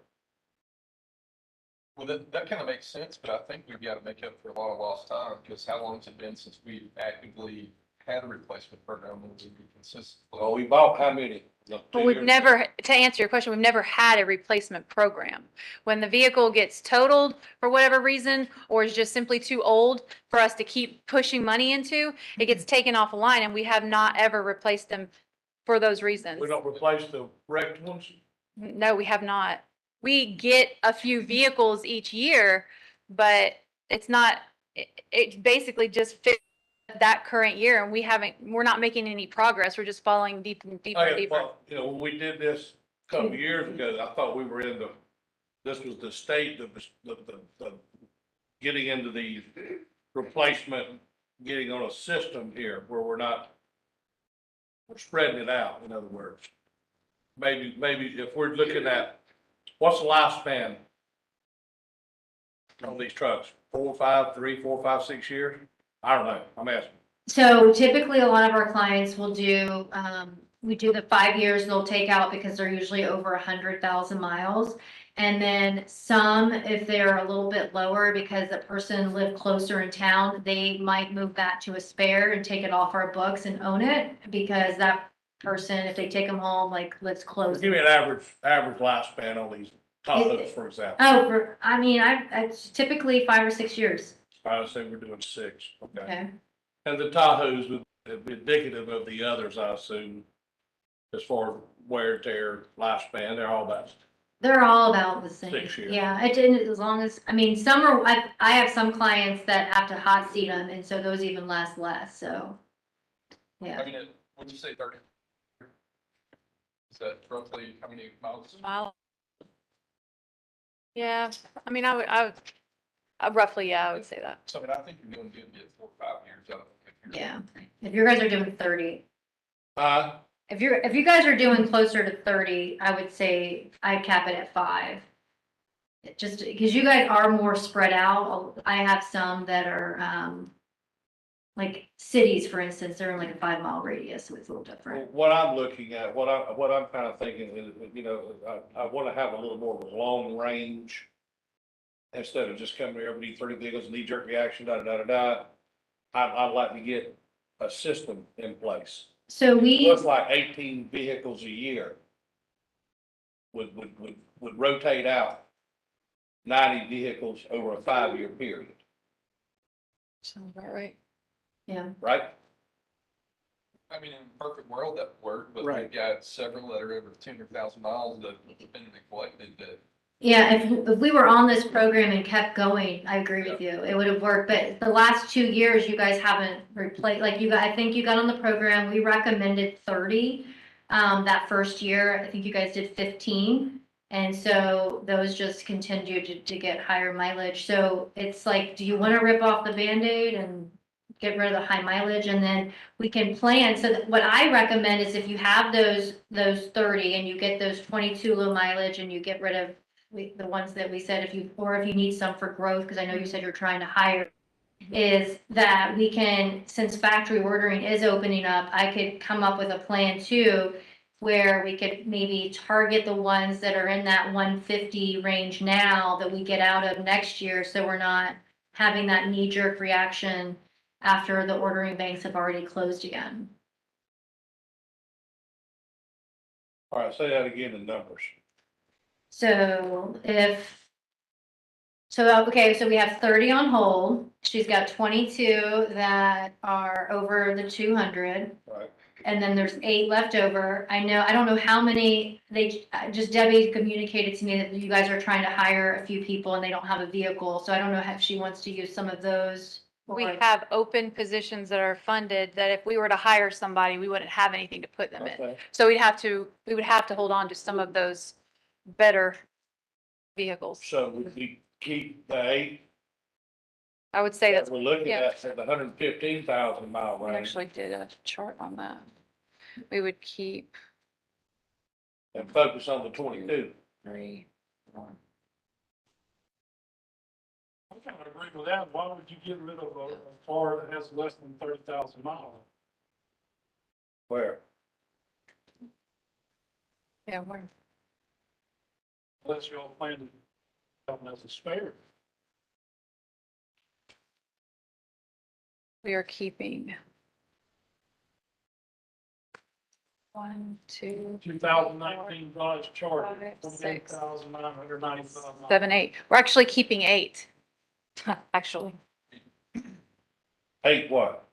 Well, that kind of makes sense, but I think we've got to make up for a lot of lost time, because how long has it been since we've actively had a replacement program that would be consistent? well, we bought how many? But we've never, to answer your question, we've never had a replacement program. When the vehicle gets totaled for whatever reason, or is just simply too old for us to keep pushing money into, it gets taken off a line, and we have not ever replaced them for those reasons. We don't replace the wrecked ones? No, we have not. We get a few vehicles each year, but it's not, it basically just fits that current year, and we're not making any progress. We're just falling deeper and deeper and Okay, deeper. well, you know, when we did this a couple of years ago, I thought we were this was the state of the getting into the replacement, getting on a system here where we're spreading it out, in other words. Maybe if we're looking at, what's the lifespan on these trucks? 4, 5, 3, 4, 5, 6 years? I don't know, I'm asking. So typically, a lot of our clients will do, we do the 5 years they'll take out because they're usually over 100,000 miles. And then some, if they're a little bit lower because the person lived closer in town, they might move that to a spare and take it off our books and own it, because that person, if they take them home, like lives close. Give me an average lifespan on these Tahoes, for example. I mean, it's typically 5 or 6 years. I would say we're doing 6, okay. Okay. And the Tahoes would be indicative of the others, I assume, as far as wear and tear, lifespan, they're all that. They're all about the same. 6 years. Yeah, it didn't, as long as, I mean, some are, I have some clients that have to hot seat them, and so those even last less, so. Yeah, I mean, would you say 30? Is that roughly how many miles? Mile. Yeah, I mean, I would roughly, yeah, I would say that. So I mean, I think you're doing good, get 4 or 5 years out of it. yeah. If you guys are doing 30, Uh, if you guys are doing closer to 30, I would say I'd cap it at 5. Just because you guys are more spread out. I have some that are, like cities, for instance, they're in like a 5-mile radius, so it's a little different. what I'm looking at, what I'm kind of thinking is, I want to have a little more of a long range. Instead of just coming here, we need 30 vehicles, knee jerk reaction, da, da, da, da. I'd like to get a system in place. So we. Looks like 18 vehicles a year would rotate out 90 vehicles over a 5-year period, Sounds about right. Yeah, right? I mean, in a perfect world, that would work, but Right. we've got several that are over 200,000 miles that have been neglected that. yeah, if we were on this program and kept going, I agree with you, it would have worked, but the last 2 years, you guys haven't replaced, like you guys, I think you got on the program, we recommended 30. That first year, I think you guys did 15. And so those just continued to get higher mileage. So it's like, do you want to rip off the Band-Aid and get rid of the high mileage? And then we can plan. So what I recommend is if you have those 30 and you get those 22 low mileage and you get rid of the ones that we said, if you need some for growth, because I know you said you're trying to hire, is that we can, since factory ordering is opening up, I could come up with a plan too, where we could maybe target the ones that are in that 150 range now that we get out of next year, so we're not having that knee-jerk reaction after the ordering banks have already closed again. All right, say that again in numbers. So okay, so we have 30 on hold. She's got 22 that are over the 200. Right. And then there's 8 left over. I don't know how many, Debbie communicated to me that you guys are trying to hire a few people and they don't have a vehicle. So I don't know if she wants to use some of those. We or- have open positions that are funded that if we were to hire somebody, we wouldn't have anything to put them in. Okay. So we would have to hold on to some of those better vehicles. So we keep the 8 I would say that that's, we're looking yeah. at the 115,000 mile we range actually did a chart on that. We would keep and focus on the 22. 3, 4. I kind of agree with that. Why would you get rid of a car that has less than 30,000 miles? Where? Yeah, we're, Unless y'all plan to have them as a spare. we are keeping 1, 2, 2019 Dodge Charger, 5, 6, 28,995 miles. 7, 8. We're actually keeping 8. Actually, 8 what?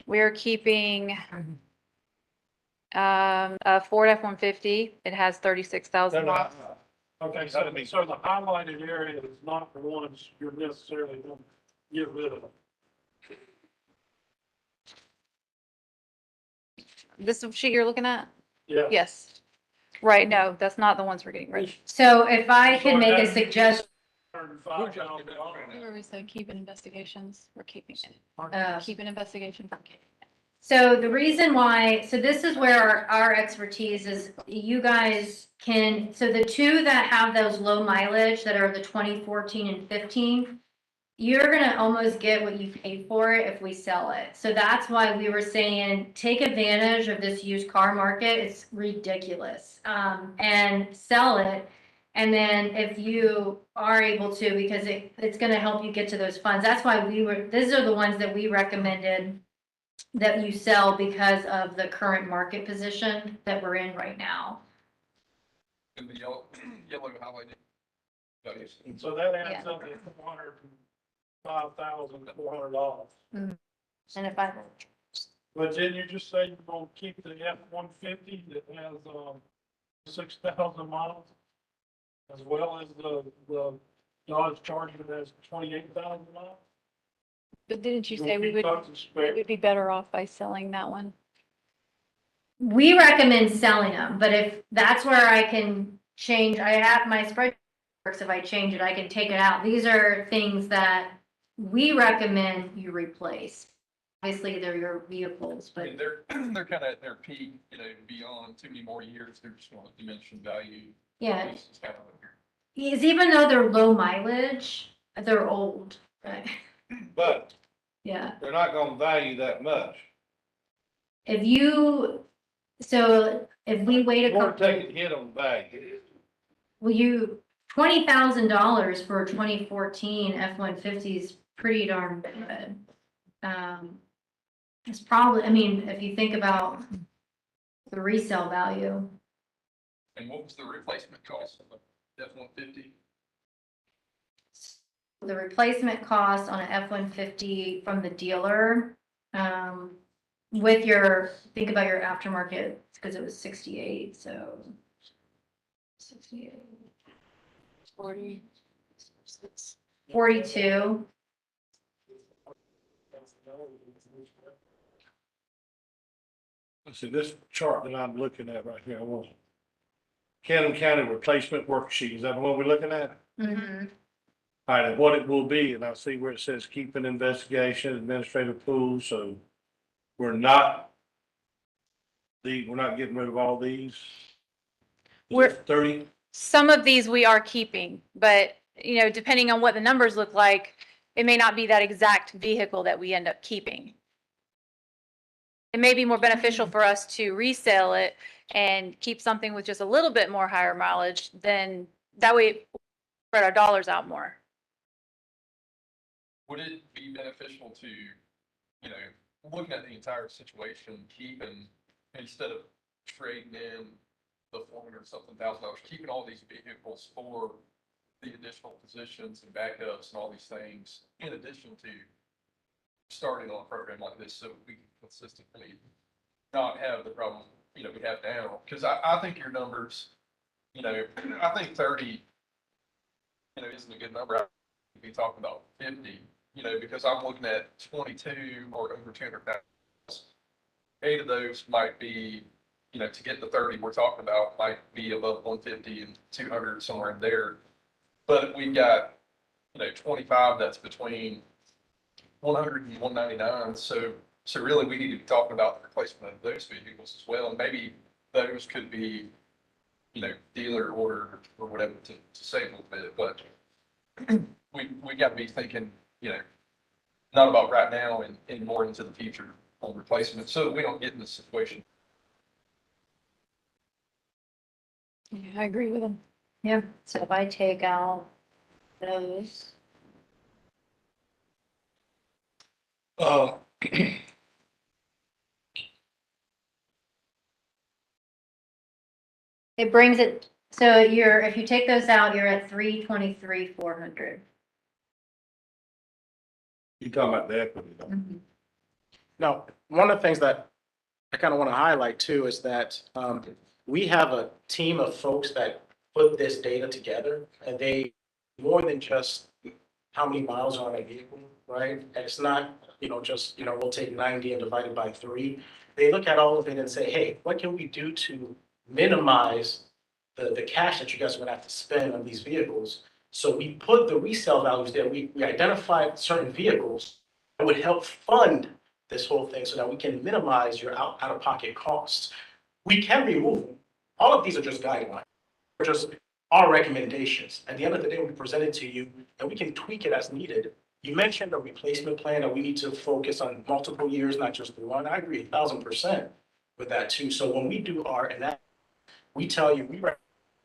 we're keeping a Ford F-150. It has 36,000 No, no, miles. Okay, so the highlighted area is not the ones you're necessarily going to get rid of. This sheet you're looking at? Yeah. Yes. Right, no, that's not the ones we're getting rid of. So if I could make a suggestion, Where we said keeping investigations, we're keeping it. Keeping investigations. so the reason why, so this is where our expertise is, you guys can, so the 2 that have those low mileage that are the 2014 and 15, you're gonna almost get what you paid for it if we sell it. So that's why we were saying, take advantage of this used car market. It's ridiculous. And sell it. And then if you are able to, because it's gonna help you get to those funds. That's why these are the ones that we recommended that you sell because of the current market position that we're in right now. in the yellow highlighted values. So that adds up to $405,400. And if I, But didn't you just say you're gonna keep the F-150 that has, 6,000 miles? As well as the Dodge Charger that has 28,000 miles? But didn't you You'll say we keep would, those as spare? we'd be better off by selling that one? we recommend selling them, but if that's where I can change, I have my spreadsheet works, if I change it, I can take it out. These are things that we recommend you replace. Obviously, they're your vehicles, I but mean, they're kind of at their peak, beyond too many more years, they're just going to diminishing value. yeah, Lease is kind of like- is even though they're low mileage, they're old, right? But Yeah. they're not gonna value that much. If we wait a We're couple, taking hit on value. well, $20,000 for a 2014 F-150 is pretty darn good. It's probably, I mean, if you think about the resale value, And what was the replacement cost of the F-150? the replacement cost on an F-150 from the dealer, with think about your aftermarket, because it was 68, so 68. 42. Let's see, this chart that I'm looking at right here, I want Camden County replacement worksheet, is that the one we're looking at? Mhm. All right, and what it will be, and I see where it says keep an investigation, administrative pool, so we're not getting rid of all these? We're- 30, Some of these we are keeping, but, depending on what the numbers look like, it may not be that exact vehicle that we end up keeping. It may be more beneficial for us to resell it and keep something with just a little bit more higher mileage, then that way we spread our dollars out more. Would it be beneficial to, looking at the entire situation, keeping, instead of trading in the $400-something thousand, keeping all these vehicles for the additional positions and backups and all these things, in addition to starting on a program like this, so we can consistently not have the problem, we have now? Because I think your numbers, I think 30, isn't a good number. I'd be talking about 50, because I'm looking at 22 or over 200,000. 8 of those might be, to get the 30 we're talking about, might be above 150 and 200, somewhere in there. But we've got, 25 that's between 100 and 199. So really we need to be talking about the replacement of those vehicles as well. And maybe those could be, dealer order or whatever to save a little bit. But we got to be thinking, not about right now and more into the future on replacement, so that we don't get in this situation. Yeah, I agree with him. Yeah, so if I take out those, it brings it, so if you take those out, you're at 323,400. you talking about the equity, though. Now, one of the things that I kind of want to highlight too is that we have a team of folks that put this data together, and they more than just how many miles are on a vehicle, right? And it's not, just, we'll take 90 and divide it by 3. They look at all of it and say, hey, what can we do to minimize the cash that you guys are going to have to spend on these vehicles? So we put the resale values there. We identified certain vehicles that would help fund this whole thing so that we can minimize your out-of-pocket costs. We can remove them. All of these are just guidelines. They're just our recommendations. At the end of the day, we present it to you and we can tweak it as needed. You mentioned a replacement plan that we need to focus on multiple years, not just the one. I agree 1,000% with that too. So when we do our analysis, we tell you we recommend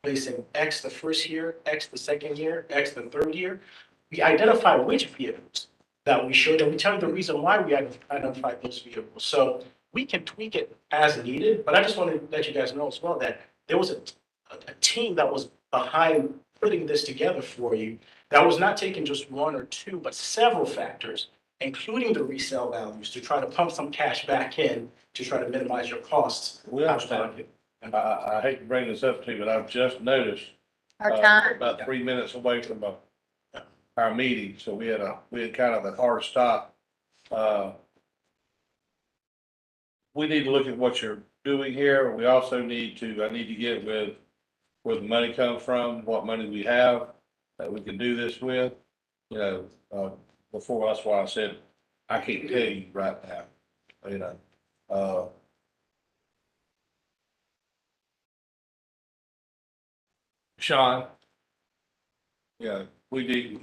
replacing X the first year, X the second year, X the third year. We identify which vehicles that we should, and we tell you the reason why we identified those vehicles. So we can tweak it as needed, but I just want to let you guys know as well that there was a team that was behind putting this together for you, that was not taking just one or two, but several factors, including the resale values, to try to pump some cash back in to try to minimize your costs. We understand. I hate to bring this up to you, but I've just noticed, Our time, about 3 minutes away from our meeting, so we had kind of a hard stop. We need to look at what you're doing here. We also I need to get with where the money comes from, what money we have that we can do this with. You know, before, that's why I said, I can't tell you right now, you know. Sean, yeah, we need,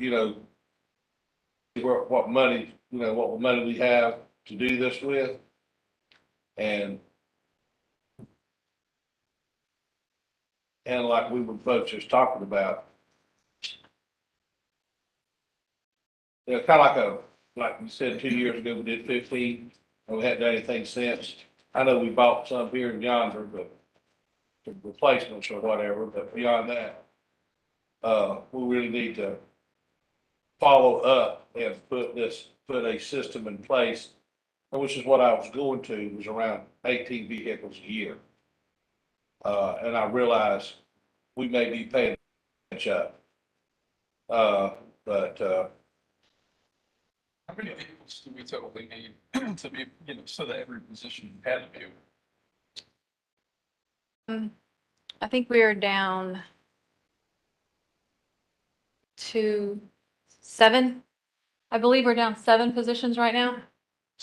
what money, what money we have to do this with. And like we were folks just talking about, kind of like we said 2 years ago, we did 15, and we hadn't done anything since. I know we bought some here and yonder, but replacements or whatever, but beyond that, we really need to follow up and put a system in place, which is what I was going to, was around 18 vehicles a year. And I realize we may be paying catch up. But How many vehicles do we totally need to be, so that every position had to be? I think we are down to 7. I believe we're down 7 positions right now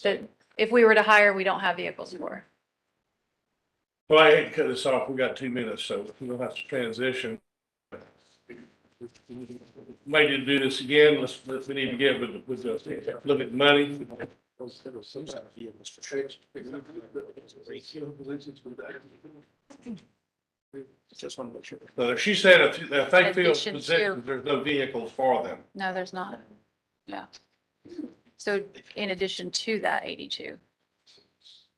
that if we were to hire, we don't have vehicles for. well, I hate to cut this off. We got 2 minutes, so we'll have to transition. May need to do this again. We need to get with the look at money. Just want to make sure. She said if they fill Addition to- positions, there's no vehicles for them. No, there's not. Yeah. So in addition to that 82.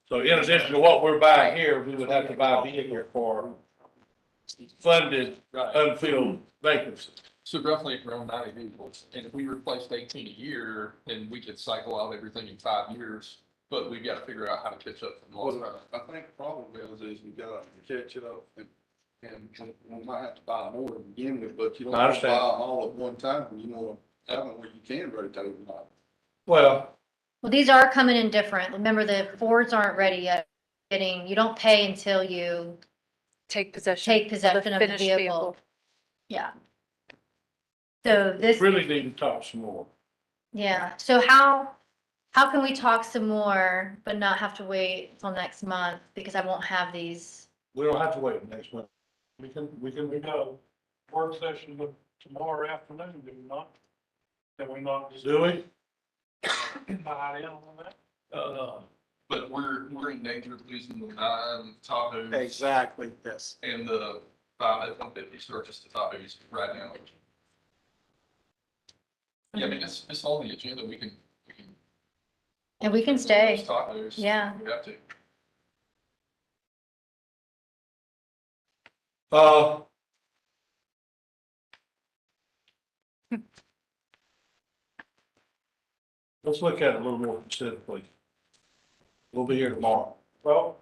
So in addition to what we're buying here, we would have to buy a vehicle for funded, unfilled vacancies. So roughly around 90 vehicles, and if we replaced 18 a year, then we could cycle out everything in 5 years, but we've got to figure out how to catch up from the lost time. I think the problem is we gotta catch it up and we might have to buy more to begin with, but you don't I have to buy them understand. all at one time. You know, have them where you can rotate them out. Well, Well, these are coming in different. Remember, the Fords aren't ready yet. You don't pay until you Take possession. take possession of the finished vehicle. Yeah. So this, really need to talk some more. yeah, so how can we talk some more, but not have to wait till next month, because I won't have these? We don't have to wait next month. We can, We got a work session tomorrow afternoon, do we not? Can we not just do we? buy in on that? But we're in danger of losing the 9 Tahoes Exactly, yes. and the 5 F-150s, or just the Tahoes right now. Yeah, I mean, it's on the agenda. We can. And we can Those stay. Tahoes. Yeah. We have to. Let's look at it a little more specifically. We'll be here tomorrow. Well,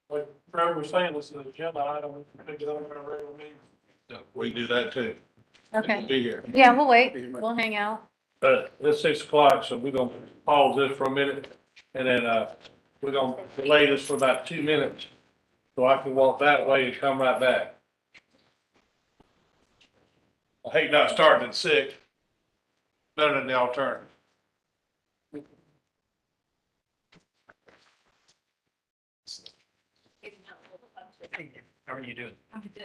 like Fred was saying, this is an agenda item, we can pick it up in a regular meeting. We can do that too. Okay. We'll be here. Yeah, we'll wait. We'll hang out. It's 6 o'clock, so we're gonna pause this for a minute, and then, we're gonna delay this for about 2 minutes, so I can walk that way and come right back. I hate not starting at 6. Better than the alternative. How are you doing? I'm good.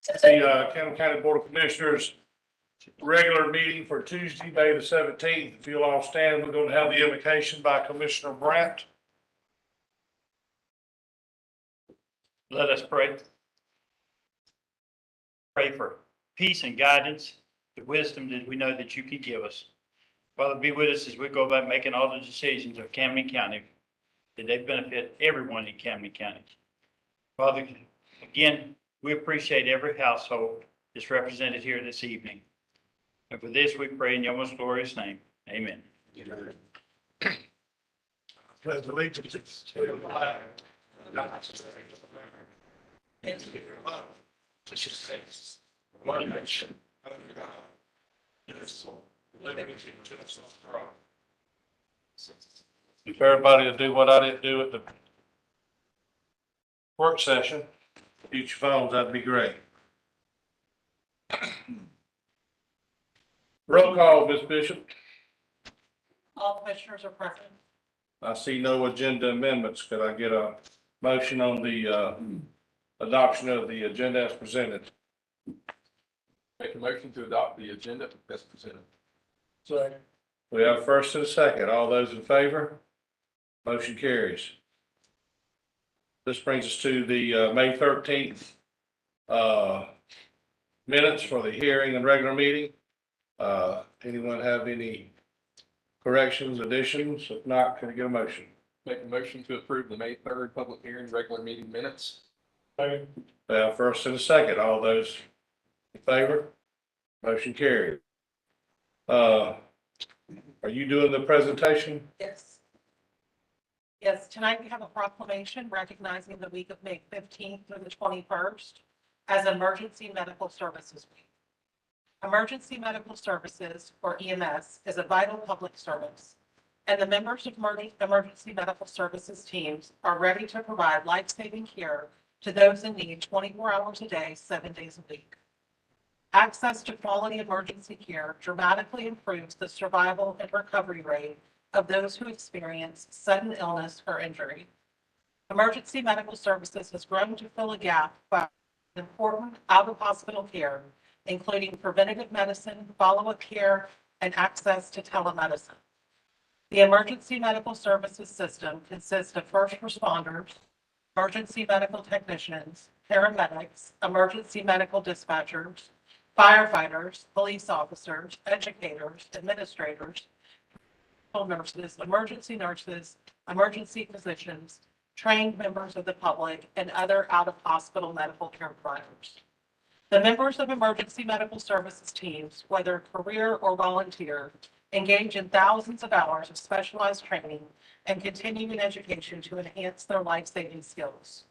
The Camden County Board of Commissioners regular meeting for Tuesday, May the 17th. If you'll all stand, we're going to have the invocation by Commissioner Brandt. Let us pray. Pray for peace and guidance, the wisdom that we know that you can give us. Father, be with us as we go about making all the decisions of Camden County, that they benefit everyone in Camden County. Father, again, we appreciate every household that's represented here this evening. And for this, we pray in your most glorious name. Amen. Pledge allegiance to the flag of the United States of America, and to the republic which stands one nation under God, indivisible, with liberty and justice for all. If everybody to do what I didn't do at the work session, use your phones, that'd be great. Roll call, Ms. Bishop. All commissioners are present. I see no agenda amendments. Could I get a motion on the adoption of the agenda as presented? Make a motion to adopt the agenda as presented. Second. We have a first and a second. All those in favor? Motion carries. This brings us to the May 13th minutes for the hearing and regular meeting. Anyone have any corrections, additions? If not, can I get a motion? Make a motion to approve the May 3rd public hearing regular meeting minutes. We have a first and a second. All those in favor? Motion carried. Are you doing the presentation? Yes. Yes, tonight we have a proclamation recognizing the week of May 15th through the 21st as Emergency Medical Services Week. Emergency Medical Services, or EMS, is a vital public service, and the members of emergency medical services teams are ready to provide life-saving care to those in need 24 hours a day, 7 days a week. Access to quality emergency care dramatically improves the survival and recovery rate of those who experience sudden illness or injury. Emergency medical services has grown to fill a gap by important out-of-hospital care, including preventative medicine, follow-up care, and access to telemedicine. The emergency medical services system consists of first responders, emergency medical technicians, paramedics, emergency medical dispatchers, firefighters, police officers, educators, administrators, nurses, emergency physicians, trained members of the public, and other out-of-hospital medical care providers. The members of emergency medical services teams, whether career or volunteer, engage in thousands of hours of specialized training and continuing education to enhance their life-saving skills.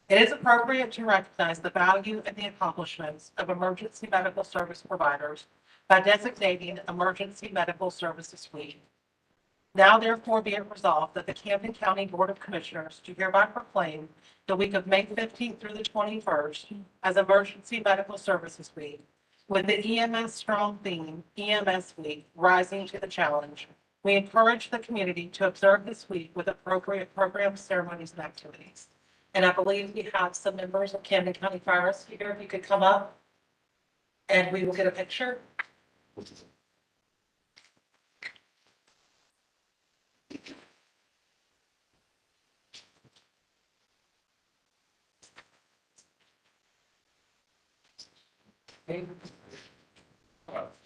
It is appropriate to recognize the value and the accomplishments of emergency medical service providers by designating Emergency Medical Services Week. Now therefore be it resolved that the Camden County Board of Commissioners do hereby proclaim the week of May 15th through the 21st as Emergency Medical Services Week, with the EMS strong theme, EMS Week, Rising to the Challenge. We encourage the community to observe this week with appropriate programs, ceremonies, and activities. And I believe we have some members of Camden County Fire Rescue here. If you could come up and we will get a picture.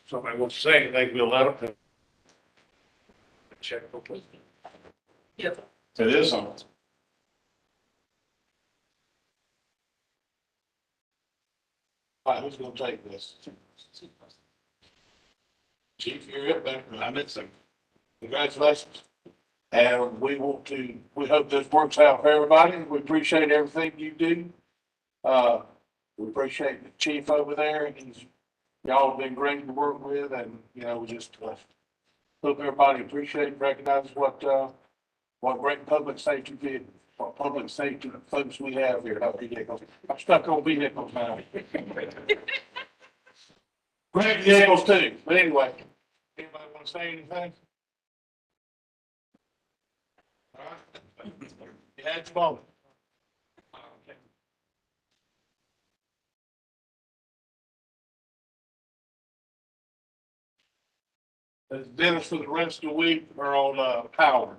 Somebody wants to say anything, we'll let them. Check. Yeah. It is on. All right, who's gonna take this? Chief, you're up there. I missed him. Congratulations. And we hope this works out for everybody. We appreciate everything you do. We appreciate the chief over there. Y'all have been great to work with, and, we just, hope everybody appreciates and recognizes what great public safety folks we have here. I'm stuck on vehicles now. Great vehicles too, but anyway, anybody want to say anything? All right. You had your moment. As Dennis for the rest of the week are on, power.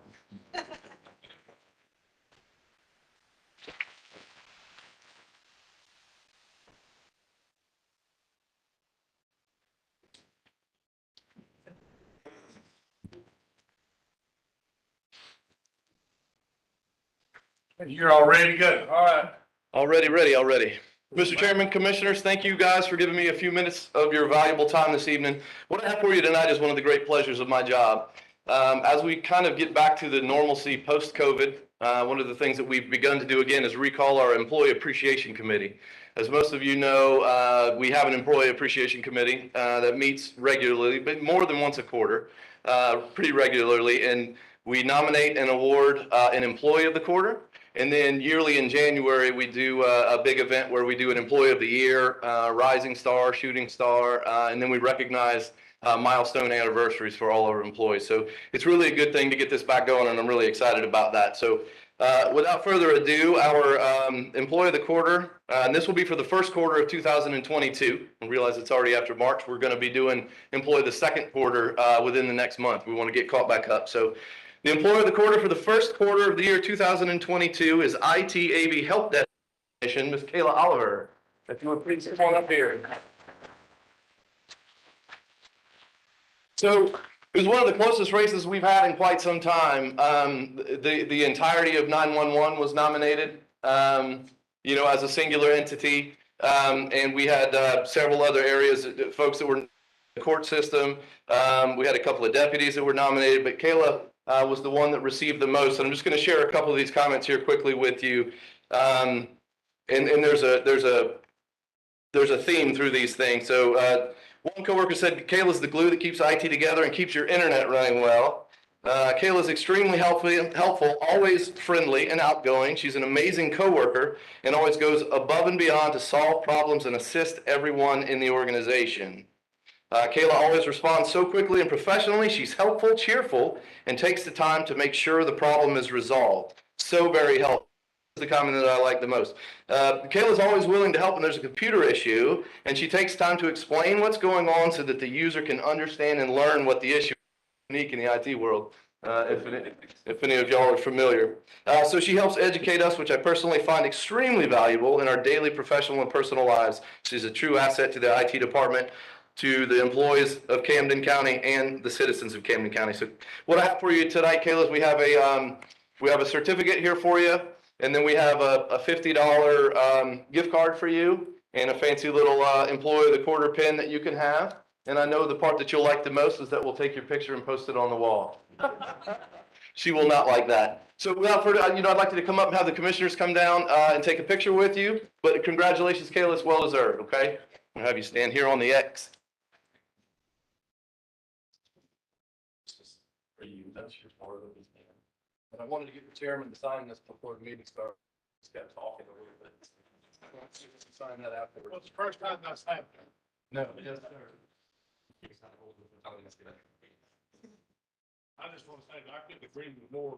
You're all ready to go. All right. Already ready, already. Mr. Chairman, Commissioners, thank you guys for giving me a few minutes of your valuable time this evening. What I have for you tonight is one of the great pleasures of my job. As we kind of get back to the normalcy post-COVID, one of the things that we've begun to do again is recall our Employee Appreciation Committee. As most of you know, we have an Employee Appreciation Committee that meets regularly, but more than once a quarter, pretty regularly, and we nominate and award an Employee of the Quarter. And then yearly in January, we do a big event where we do an Employee of the Year, Rising Star, Shooting Star, and then we recognize milestone anniversaries for all our employees. So it's really a good thing to get this back going, and I'm really excited about that. So without further ado, our Employee of the Quarter, and this will be for the first quarter of 2022. I realize it's already after March. We're going to be doing Employee of the second quarter within the next month. We want to get caught back up. So the Employee of the Quarter for the first quarter of the year 2022 is ITAB Help Desk Technician, Ms. Kayla Oliver. If you would please come on up here. So it was one of the closest races we've had in quite some time. The entirety of 911 was nominated, as a singular entity. And we had several other areas, folks that were in the court system. We had a couple of deputies that were nominated, but Kayla was the one that received the most. And I'm just going to share a couple of these comments here quickly with you. And there's a theme through these things. So one coworker said, Kayla's the glue that keeps IT together and keeps your internet running well. Kayla's extremely helpful, always friendly and outgoing. She's an amazing coworker and always goes above and beyond to solve problems and assist everyone in the organization. Kayla always responds so quickly and professionally. She's helpful, cheerful, and takes the time to make sure the problem is resolved. So very helpful. That's the comment that I like the most. Kayla's always willing to help when there's a computer issue, and she takes time to explain what's going on so that the user can understand and learn what the issue is. Unique in the IT world, if any of y'all are familiar. So she helps educate us, which I personally find extremely valuable in our daily professional and personal lives. She's a true asset to the IT department, to the employees of Camden County and the citizens of Camden County. So what I have for you tonight, Kayla, is we have a certificate here for you, and then we have a $50 gift card for you, and a fancy little Employee of the Quarter pin that you can have. And I know the part that you'll like the most is that we'll take your picture and post it on the wall. She will not like that. So without further, I'd like you to come up and have the commissioners come down and take a picture with you. But congratulations, Kayla, it's well deserved, okay? I'll have you stand here on the X. For you, that's your part of it. But I wanted to get the chairman to sign this before the meeting started. Just got talking a little bit. Sign that afterwards. Well, it's the first time that's happened. No, yes, sir. I just want to say that I couldn't agree with more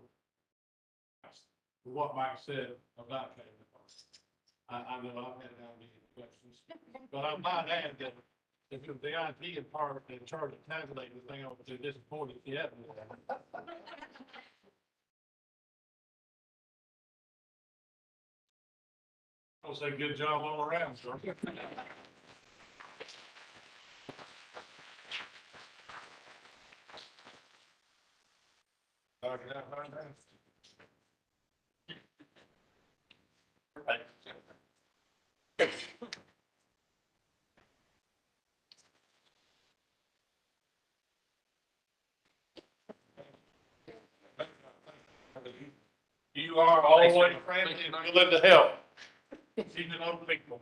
with what Mike said about that. I know I've had down many questions, but I might add that if the IT department in charge of tabulating the thing, I would be disappointed if you hadn't. I'll say good job all around, sir. You are always friendly and willing to help, even other people.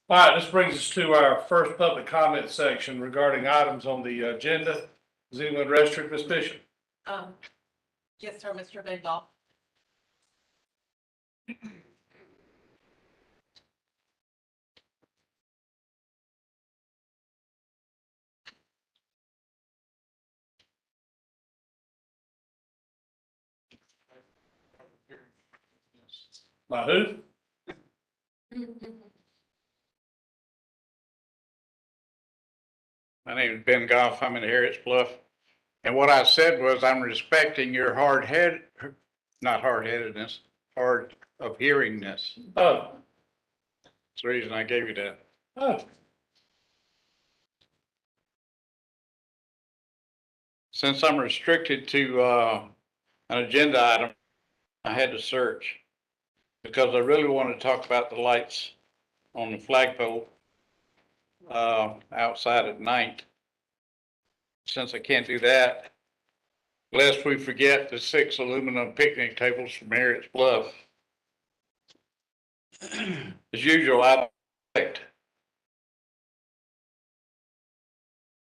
All right, this brings us to our first public comment section regarding items on the agenda. Does anyone register, Ms. Bishop? Yes, sir, Mr. Bingal. By who? My name is Ben Goff. I'm in Harriet's Bluff. And what I said was I'm respecting your not hard-headedness, hard of hearingness. Oh, That's the reason I gave you that. oh, Since I'm restricted to, an agenda item, I had to search because I really want to talk about the lights on the flagpole, outside at night. Since I can't do that, lest we forget the 6 aluminum picnic tables from Harriet's Bluff. As usual, I expect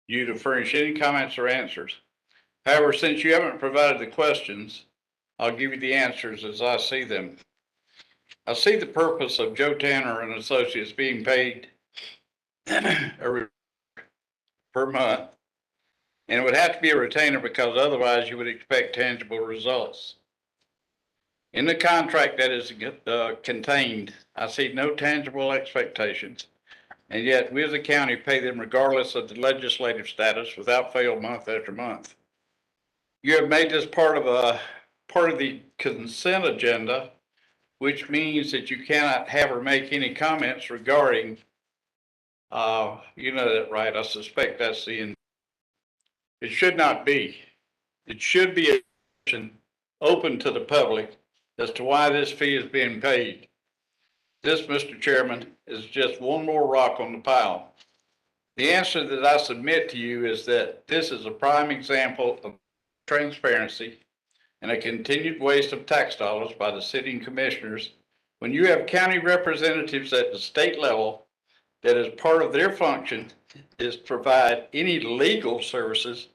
you to furnish any comments or answers. However, since you haven't provided the questions, I'll give you the answers as I see them. I see the purpose of Joe Tanner and Associates being paid per month, and it would have to be a retainer because otherwise you would expect tangible results. In the contract that is contained, I see no tangible expectations, and yet we as a county pay them regardless of the legislative status without fail month after month. You have made this part of the consent agenda, which means that you cannot have or make any comments regarding, you know that, right? I suspect that's it should not be. It should be a question open to the public as to why this fee is being paid. This, Mr. Chairman, is just one more rock on the pile. The answer that I submit to you is that this is a prime example of transparency and a continued waste of tax dollars by the sitting commissioners when you have county representatives at the state level that as part of their function is provide any legal services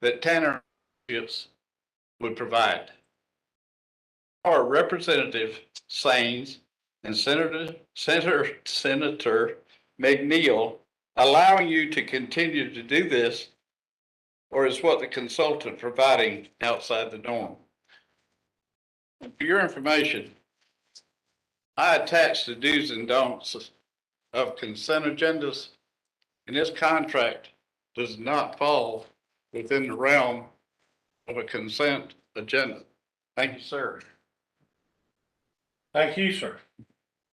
that Tanner would provide. Our representative Saines and Senator McNeil allowing you to continue to do this, or is what the consultant providing outside the norm? For your information, I attached the do's and don'ts of consent agendas, and this contract does not fall within the realm of a consent agenda. Thank you, sir. thank you, sir.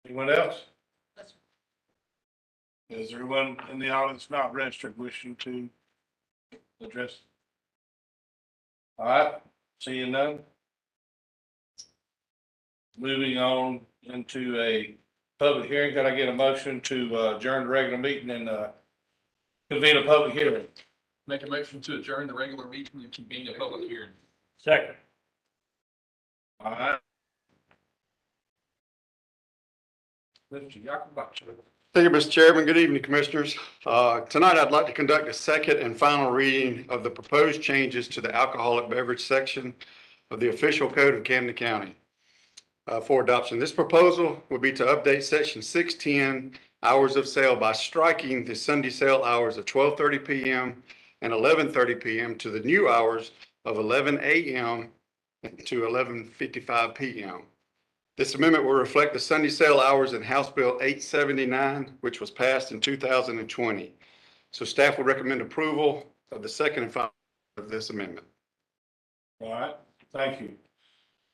Anyone else? Is there anyone in the audience not registered wishing to address? All right, seeing none. Moving on into a public hearing, can I get a motion to adjourn the regular meeting and convene a public hearing? Make a motion to adjourn the regular meeting and convene a public hearing. Second. All right. Mr. Yakubach. Thank you, Mr. Chairman. Good evening, Commissioners. Tonight, I'd like to conduct a second and final reading of the proposed changes to the alcoholic beverage section of the official code of Camden County for adoption. This proposal would be to update section 610, hours of sale, by striking the Sunday sale hours of 12:30 p.m. and 11:30 p.m. to the new hours of 11 a.m. to 11:55 p.m. This amendment will reflect the Sunday sale hours in House Bill 879, which was passed in 2020. So staff would recommend approval of the second and final of this amendment. All right, thank you.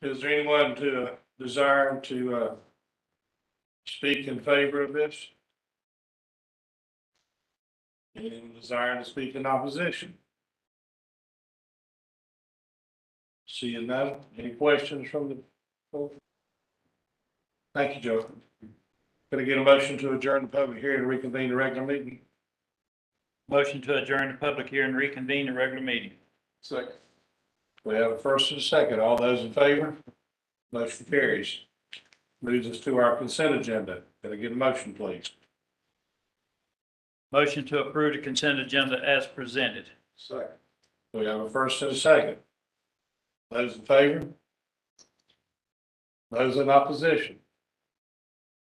Is there anyone to desire to speak in favor of this? Anyone desiring to speak in opposition? Seeing none, any questions from the folks? Thank you, Joe. Can I get a motion to adjourn the public hearing and reconvene the regular meeting? Motion to adjourn the public hearing and reconvene the regular meeting. Second. We have a first and a second. All those in favor? Motion carries. Moves us to our consent agenda. Can I get a motion, please? Motion to approve the consent agenda as presented. Second. We have a first and a second. Those in favor? Those in opposition?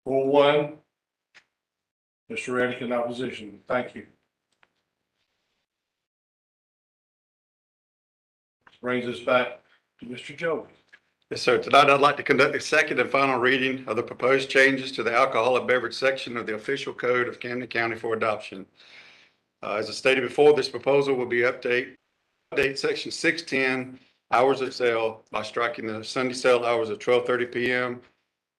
4-1. Mr. Reddick in opposition. Thank you. Brings us back to Mr. Joey. Yes, sir. Tonight, I'd like to conduct the second and final reading of the proposed changes to the alcoholic beverage section of the official code of Camden County for adoption. As I stated before, this proposal will be update section 610, hours of sale, by striking the Sunday sale hours of 12:30 PM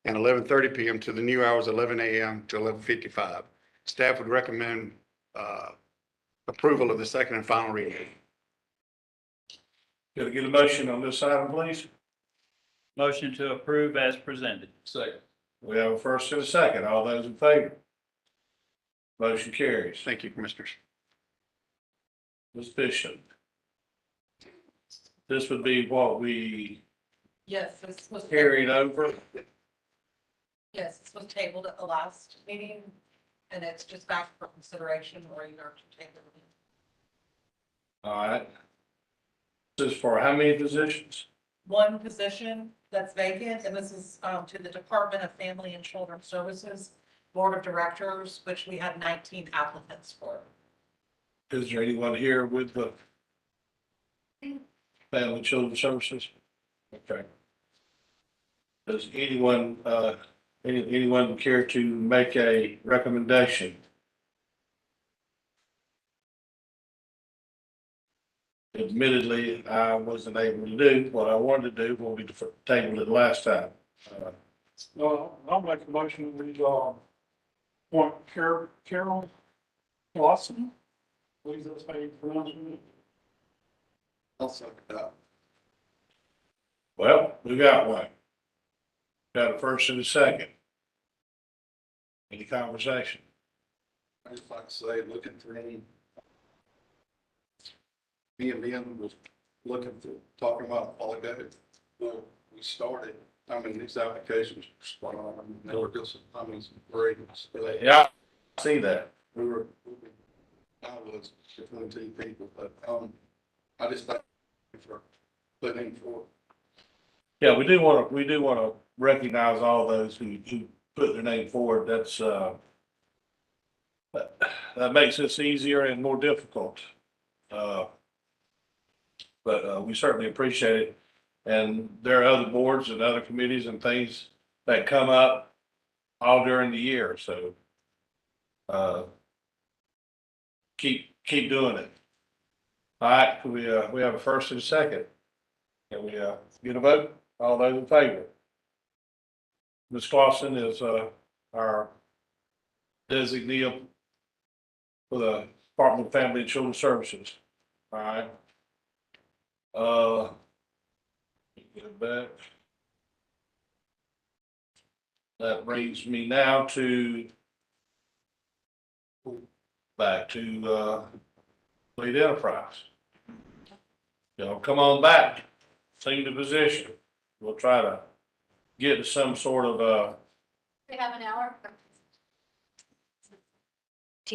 and 11:30 PM to the new hours 11 AM to 11:55. Staff would recommend approval of the second and final reading. Could I get a motion on this item, please? Motion to approve as presented. Second. We have a first and a second. All those in favor? Motion carries. Thank you, Commissioners. Ms. Bishop. This would be what we Yes, this was. carried over. Yes, this was tabled at the last meeting, and it's just back for consideration or either to table it. All right. This is for how many positions? One position that's vacant, and this is to the Department of Family and Children Services Board of Directors, which we had 19 applicants for. Is there anyone here with the Family and Children Services? Okay. Does anyone, anyone care to make a recommendation? Admittedly, I wasn't able to do what I wanted to do when we tabled it last time. I'll make a motion, we, want Carol Lawson. Please, that's how you pronounce it. I'll second that. Well, we got one. Got a first and a second. Any conversation? I just like to say, looking through, me and Ben was looking through, talking about all ago, we started, I mean, these applications, they were just, I mean, some great. Yeah, I see that. We were, I was between two people, but, I just thank you for putting in for. Yeah, we do want to recognize all those who put their name forward. That's, that makes this easier and more difficult. But we certainly appreciate it. And there are other boards and other committees and things that come up all during the year, so keep doing it. All right, we have a first and a second. Can we get a vote? All those in favor? Ms. Clausen is our designee for the Department of Family and Children Services. All right. Get it back. That brings me now to back to Lead Enterprise. Y'all come on back, sing the position. We'll try to get to some sort of We have an hour.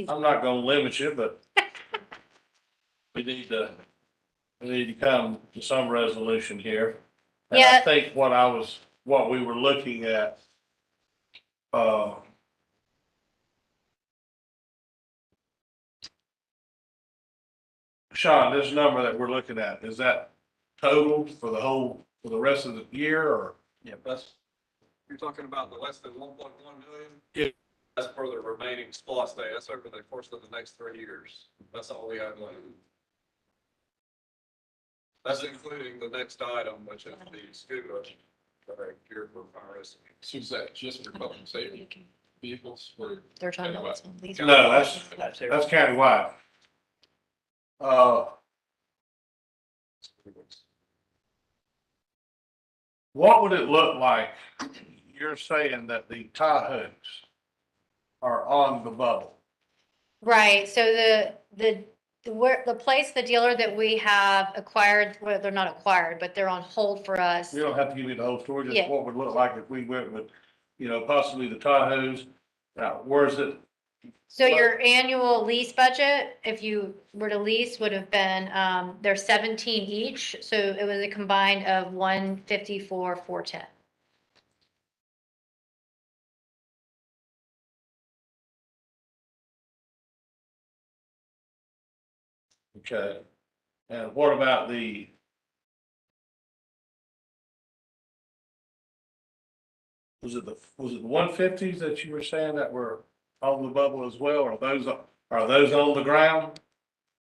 I'm not gonna limit you, but we need to come to some resolution here. And I Yeah. think what we were looking at, Sean, this number that we're looking at, is that total for the rest of the year, or? Yeah, you're talking about the less than 1.1 million? Yeah. That's for the remaining SPOS day. That's over the course of the next 3 years. That's all we have left. That's including the next item, which is the scuba gear for fire rescue. So is that just for public safety vehicles or? They're talking about these. No, that's countywide. What would it look like? You're saying that the Tahoes are on the bubble. Right, so the place, the dealer that we have acquired, well, they're not acquired, but they're on hold for us. You don't have to give me the whole story, just Yeah. what would it look like if we went with, possibly the Tahoes. Now, where's it? So your annual lease budget, if you were to lease, would have been, they're 17 each, so it was a combined of 154, 410. Okay. And what about the was it the 150s that you were saying that were on the bubble as well? Are those on the ground?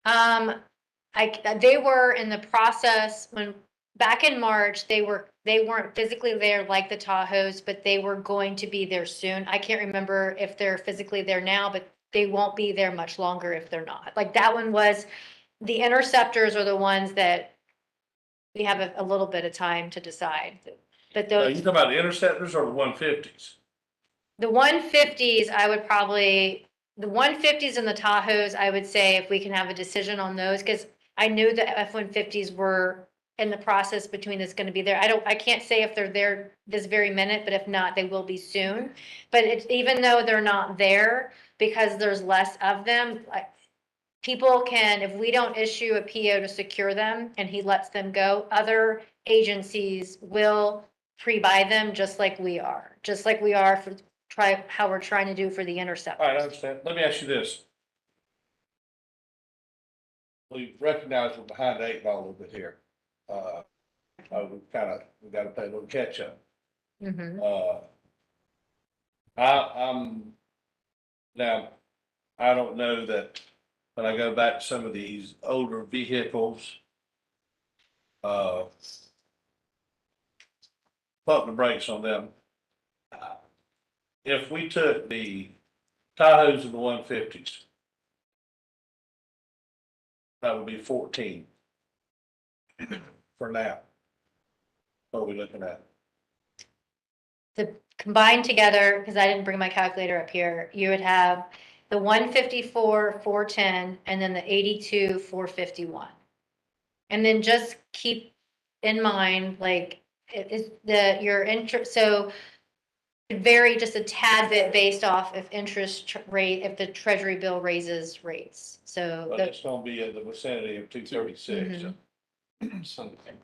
They were in the process back in March, they weren't physically there like the Tahoes, but they were going to be there soon. I can't remember if they're physically there now, but they won't be there much longer if they're not. Like that one was, the Interceptors are the ones that we have a little bit of time to decide. But Are you those, talking about the Interceptors or the 150s? the 150s, the 150s and the Tahoes, I would say if we can have a decision on those, because I knew the F-150s were in the process between that's gonna be there. I can't say if they're there this very minute, but if not, they will be soon. But even though they're not there, because there's less of them, people can, if we don't issue a PO to secure them and he lets them go, other agencies will pre-buy them just like we are for how we're trying to do for the All right, I Interceptors. understand. Let me ask you this. We recognize we're behind the 8 ball a little bit here. We gotta play a little catch up. Mhm. Now, I don't know that when I go back to some of these older vehicles, pump the brakes on them. If we took the Tahoes and the 150s, that would be 14 for now. What are we looking at? The combined together, because I didn't bring my calculator up here, you would have the 154, 410, and then the 82, 451. And then just keep in mind, like, your interest, so it vary just a tad bit based off if if the treasury bill raises rates. So But it's gonna be in the vicinity of 236. Mhm. Something.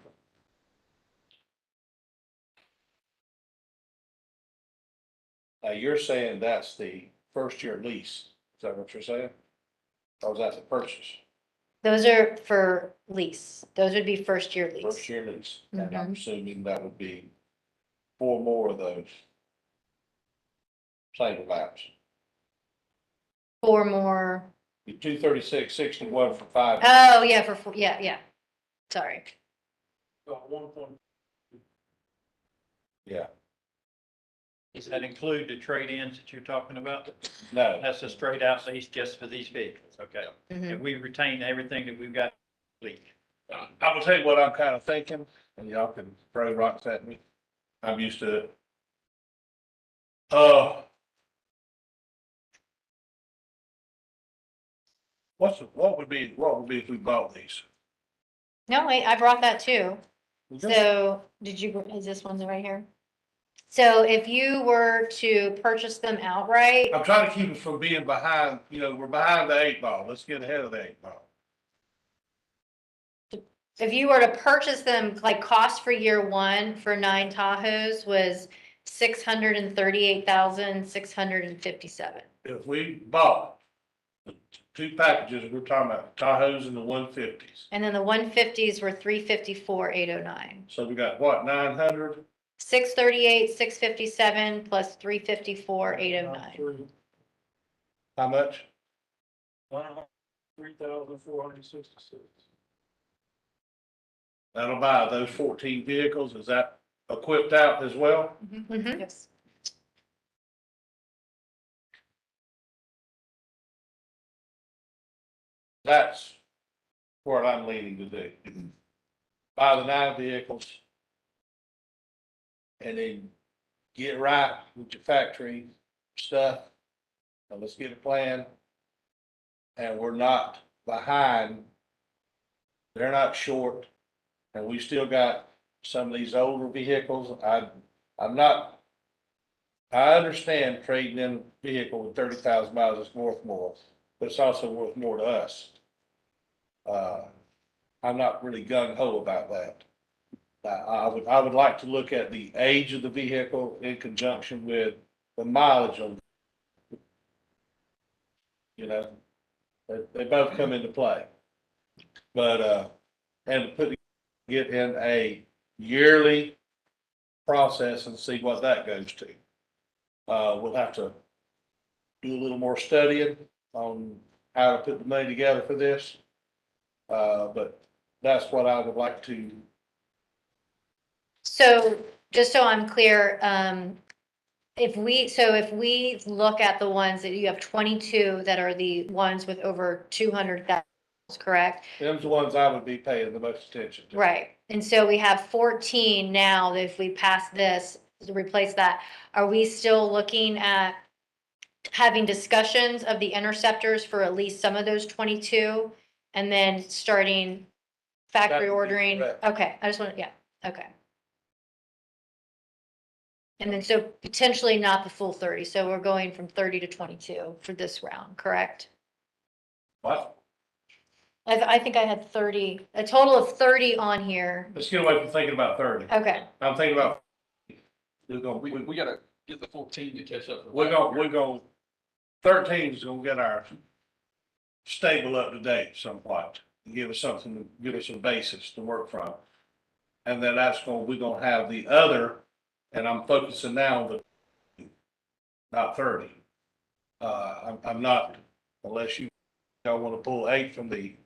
Now, you're saying that's the first year lease. Is that what you're saying? Or is that the purchase? those are for lease. Those would be first year First lease. year lease. And I'm Mhm. assuming that would be 4 more of those. Same amounts. 4 more. 236.61 for 5. Oh, yeah, yeah. Sorry. About 1.2. Yeah, Does that include the trade-ins that you're talking about? no, That's a straight out lease just for these vehicles, okay? Mhm. And we retain everything that we've got leased. I will tell you what I'm kind of thinking, and y'all can throw rocks at me. I'm used to it. What would be if we bought these? No, wait, I brought that too. So, is this one right here? So if you were to purchase them outright, I'm trying to keep us from being behind, we're behind the 8 ball. Let's get ahead of the 8 ball. if you were to purchase them, like cost for year one for 9 Tahoes was $638,657. If we bought the 2 packages, we're talking about Tahoes and the 150s. And then the 150s were $354,809. So we got what, 900? 638, 657 plus 354,809. How much? 3,466. That'll buy those 14 vehicles. Is that equipped out as well? Mhm. Yes. That's what I'm leaning to do. Buy the 9 vehicles. And then get right with your factory stuff. And let's get a plan. And we're not behind. They're not short. And we still got some of these older vehicles. I understand trading in a vehicle with 30,000 miles is worth more, but it's also worth more to us. I'm not really gung ho about that. I would like to look at the age of the vehicle in conjunction with the mileage on. They both come into play. But, and get in a yearly process and see what that goes to. We'll have to do a little more studying on how to put the money together for this. But that's what I would like to, So just so I'm clear, if we look at the ones that you have 22 that are the ones with over 200,000, correct? them's the ones I would be paying the most attention to. Right. And so we have 14 now that if we pass this to replace that, are we still looking at having discussions of the interceptors for at least some of those 22 and then starting That would factory be ordering? correct. Okay, I just want to, yeah, okay. And then so potentially not the full 30. So we're going from 30 to 22 for this round, correct? What? I think I had 30, a total of 30 on here. Let's get away from thinking about 30. Okay, I'm thinking about, we're gonna, We gotta get the 14 to catch up. we're gonna, 13 is gonna get our stable up to date somewhat, and give us something, give us a basis to work from. And then we're gonna have the other, and I'm focusing now on the, not 30. I'm not, unless y'all wanna pull 8 from the,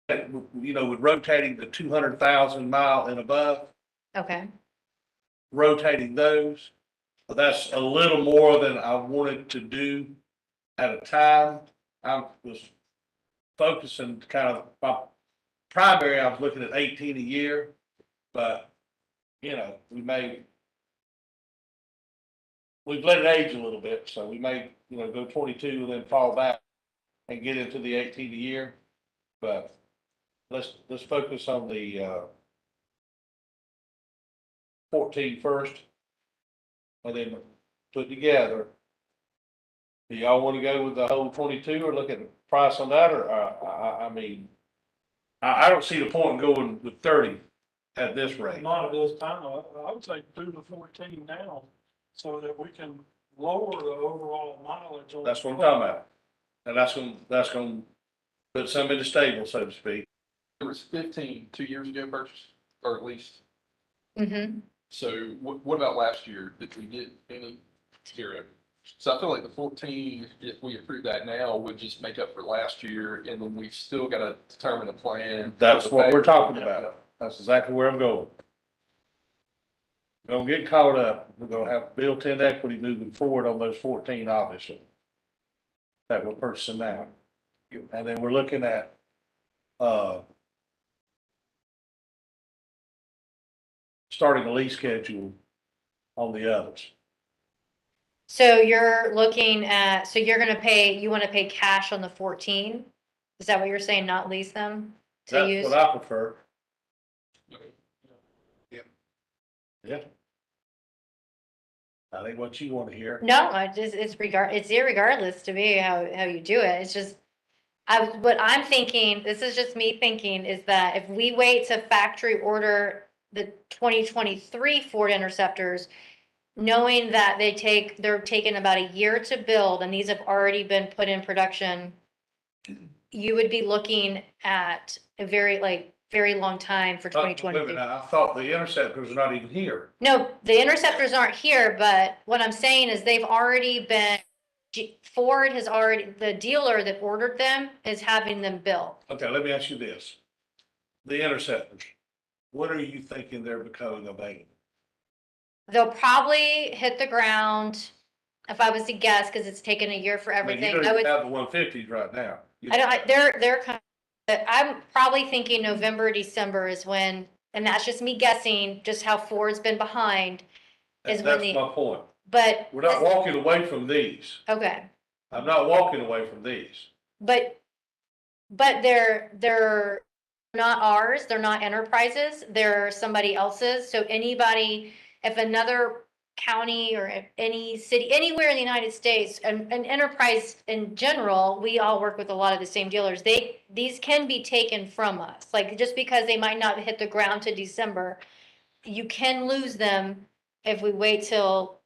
you know, with rotating the 200,000 mile and above, okay. rotating those. But that's a little more than I wanted to do at a time. I was focusing kind of, my primary, I was looking at 18 a year, but, you know, we've let it age a little bit, so we may, you know, go 22 and then fall back and get into the 18 a year. But let's focus on the 14 first. And then put together. Do y'all want to go with the whole 22 or look at the price on that, or, I mean, I don't see the point in going with 30 at this rate. Not at this time. I would say 2 to 14 now, so that we can lower the overall mileage. on That's what I'm talking about. And that's gonna put some in the stable, so to speak. There was 15 2 years ago purchased, or at least. Mm-hmm. So what about last year? Did we get any? 0? So I feel like the 14, if we approve that now, would just make up for last year, and then we've still got to determine a plan. That's what we're talking about. That's exactly where I'm going. Don't get caught up. We're gonna have built-in equity moving forward on those 14, obviously, that we're purchasing now. And then we're looking at, starting a lease schedule on the others. So you're looking at, so you're gonna pay, you wanna pay cash on the 14? Is that what you're saying, not lease them to That's use? what I prefer. Yeah. I think what you want to hear. No, it's irregardless to me how you do it. It's just, what I'm thinking, this is just me thinking, is that if we wait to factory order the 2023 Ford Interceptors, knowing that they're taking about a year to build, and these have already been put in production, you would be looking at a very long time for Wait a 2020. minute, I thought the Interceptors were not even here. No, the Interceptors aren't here, but what I'm saying is they've already been, Ford has already, the dealer that ordered them is having them built. Okay, let me ask you this. The Interceptors, what are you thinking they're becoming available? They'll probably hit the ground, if I was to guess, because it's taken a year for I mean, you everything. don't I even would, have the 150s right now. they're kind of, I'm probably thinking November, December is when, and that's just me guessing, just how Ford's been behind, is when That's my point. but. We're not walking away from these. Okay, I'm not walking away from these. but they're not ours, they're not Enterprises, they're somebody else's, so anybody, if another county or if any city, anywhere in the United States, and Enterprise in general, we all work with a lot of the same dealers, these can be taken from us, like, just because they might not hit the ground to December, you can lose them if we wait till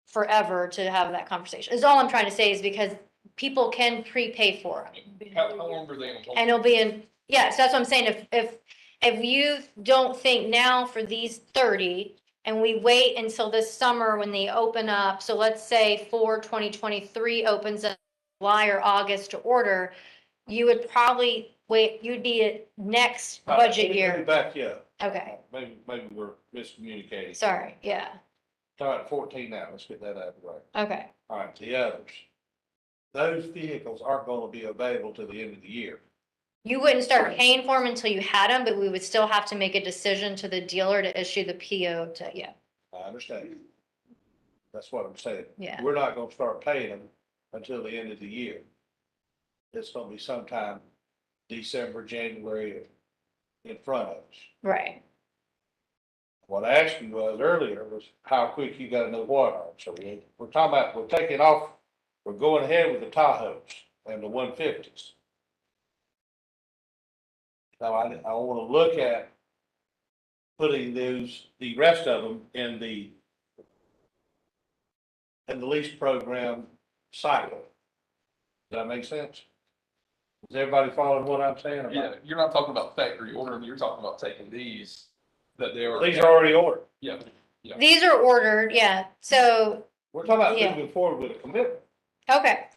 forever to have that conversation, is all I'm trying to say, is because people can prepay for them. How long are they on hold? And it'll be in, yeah, so that's what I'm saying, if if you don't think now for these 30, and we wait until this summer when they open up, so let's say for 2023 opens up July or August to order, you would probably wait, you'd be at next budget Let me year. back you up. Okay, Maybe we're miscommunicating. sorry, yeah, All right, 14 now, let's get that out of the way. okay. All right, the others. Those vehicles aren't gonna be available to the end of the year. You wouldn't start paying for them until you had them, but we would still have to make a decision to the dealer to issue the PO to, yeah, I understand. That's what I'm saying. yeah. We're not gonna start paying them until the end of the year. It's gonna be sometime December, January in front of us. Right. What I asked you was earlier was how quick you gotta know what are. So we're talking about, we're taking off, we're going ahead with the Tahoes and the 150s. Now, I wanna look at putting the rest of them in the lease program cycle. Does that make sense? Is everybody following what I'm saying? about Yeah, it? you're not talking about factory ordering, you're talking about taking these, that they are. These are already ordered. Yeah, These are ordered, yeah, so, We're talking about Yeah. moving forward with a commitment. okay.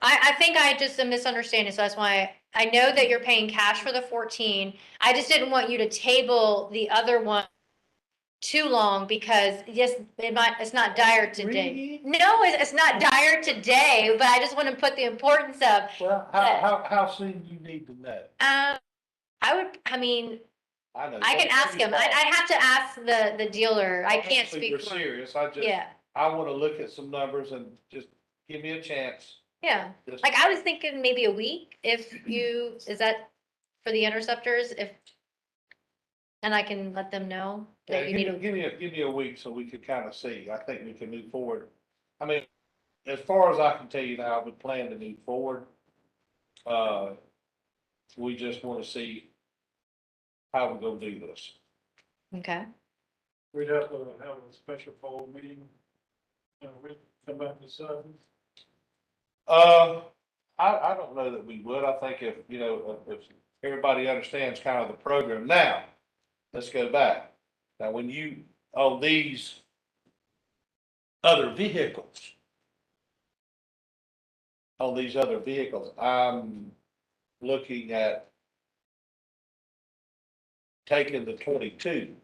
I think I just a misunderstanding, so that's why I know that you're paying cash for the 14. I just didn't want you to table the other one too long because yes, it's not dire today. Really? No, it's not dire today, but I just want to put the importance of, Well, how soon do you need to know? I mean, I know. I can ask him. I'd have to ask the dealer. I can't Obviously, speak We're for him. serious. Yeah, I wanna look at some numbers and just give me a chance. yeah. Just- Like I was thinking maybe a week is that for the interceptors? And I can let them know Yeah, that you need give me a week so we can kind of see. I think we can move forward. I mean, as far as I can tell you now, I would plan to move forward. We just want to see how we're gonna do this. okay. We'd have to have a special board meeting. We'd come back to seven. I don't know that we would. I think if, you know, if everybody understands kind of the program now, let's go back. Now, when you, on these other vehicles, I'm looking at taking the 22.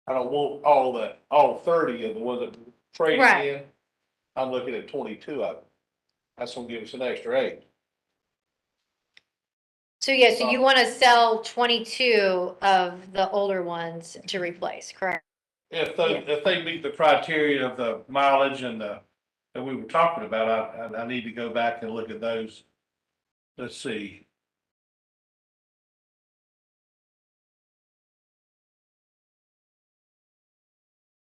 I don't want all 30 of the ones that trade Right. in. I'm looking at 22 of them. That's gonna give us an extra 8. So yeah, so you want to sell 22 of the older ones to replace, correct? If they meet the criteria of the mileage and that we were talking about, I need to go back and look at those. Let's see.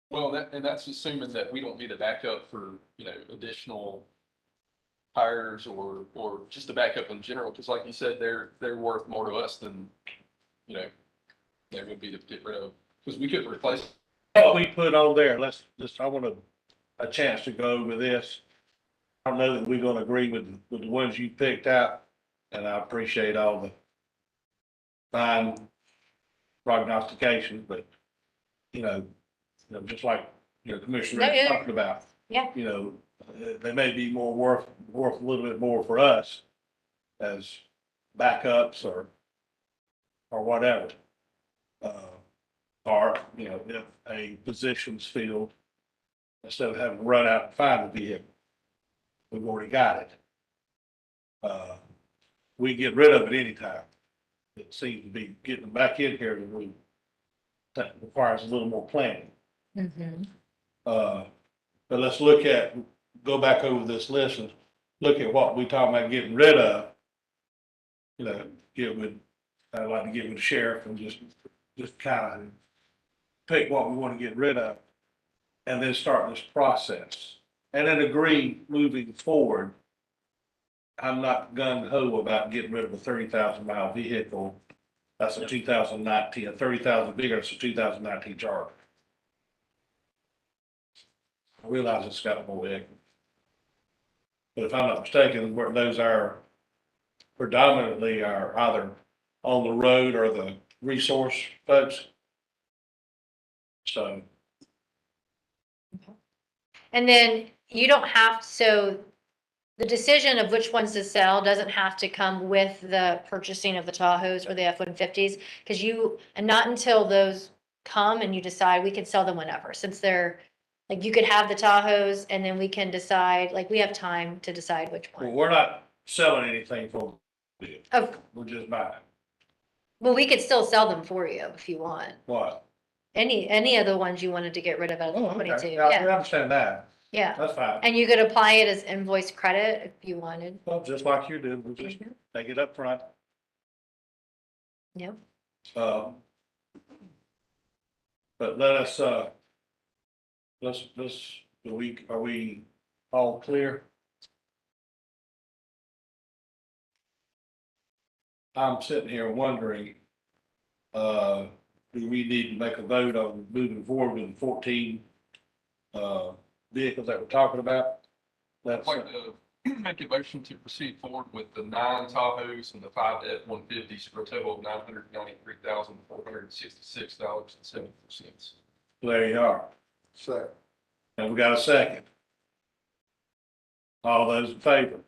well, and that's assuming that we don't need a backup for, you know, additional hires or just a backup in general, because like you said, they're worth more to us than, you know, they would be to get rid of, because we couldn't replace. What we put on there, I want a chance to go over this. I don't know that we're gonna agree with the ones you picked out, and I appreciate all the fine prognostications, but, just like, Commissioner No, Rick's yeah. talking about. Yeah. They may be worth a little bit more for us as backups or whatever. Or, if a position's filled, instead of having to run out and find the vehicle, we've already got it. We get rid of it anytime. It seems to be getting them back in here that requires a little more planning. Mm-hmm. But let's go back over this list and look at what we talking about getting rid of. I'd like to get with the sheriff and just kind of pick what we want to get rid of and then start this process. And then agree moving forward. I'm not gung ho about getting rid of a 30,000 mile vehicle. That's a 2019, a 30,000 bigger, it's a 2019 Charger. I realize it's got more vehicle. But if I'm not mistaken, those are predominantly are either on the road are the resource folks. So, And then you don't have, so the decision of which ones to sell doesn't have to come with the purchasing of the Tahoes or the F-150s, because and not until those come and you decide, we can sell them whenever, since they're, like, you could have the Tahoes and then we can decide, like, we have time to decide which well, one. we're not selling anything for them. Oh, We're just buying. well, we could still sell them for you if you want. What? Any of the ones you wanted to get rid of out of Oh, the okay. 22, Yeah, I yeah, understand that. yeah. That's fine. And you could apply it as invoice credit if you wanted. Well, just like you did, we'll just Mhm. take it up front. Yep. But let us, are we all clear? I'm sitting here wondering, do we need to make a vote on moving forward with the 14, vehicles that we're talking about? I'd That's, like to make a motion to proceed forward with the 9 Tahoes and the 5 F-150s for a total of $993,466.74. there you are. So, And we got a second. All those in favor?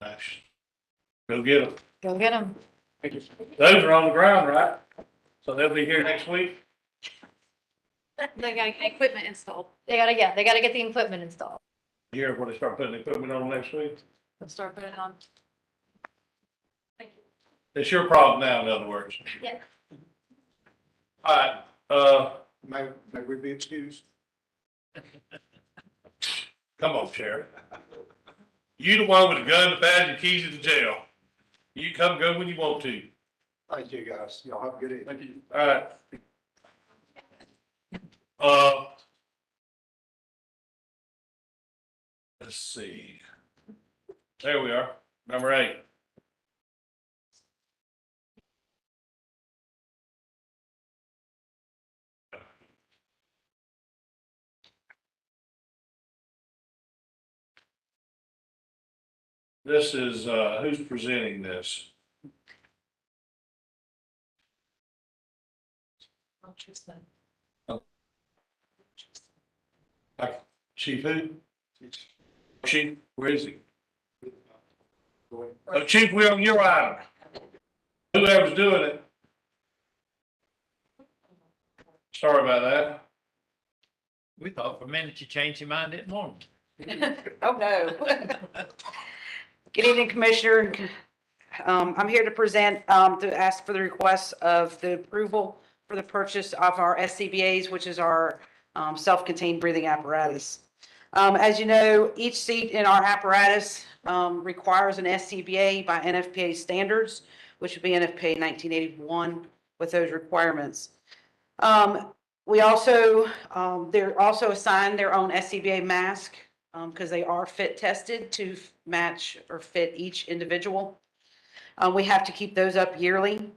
Nice. Go get them. Go get them. Those are on the ground, right? So they'll be here next week? They got equipment installed. They gotta get the equipment installed. Here, when they start putting equipment on next week? Let's start putting it on. It's your problem now, in other words. Yeah. All right, may we be excused? come on, Sheriff. You the one with the gun, the badge, and keys to the jail. You come go when you want to. Thank you, guys. Y'all have a good evening. Thank you. All right. Let's see. There we are, number 8. This is, who's presenting this? Chief who? Chief, where is he? Oh, Chief, we're on your item. Whoever's doing it. Sorry about that. We thought for a minute you changed your mind, didn't want to. Oh, no. Good evening, Commissioner. I'm here to present, to ask for the request of the approval for the purchase of our SCBA's, which is our self-contained breathing apparatus. As you know, each seat in our apparatus requires an SCBA by NFPA standards, which would be NFPA 1981 with those requirements. We also, they're also assigned their own SCBA mask because they are fit tested to match or fit each individual. We have to keep those up yearly.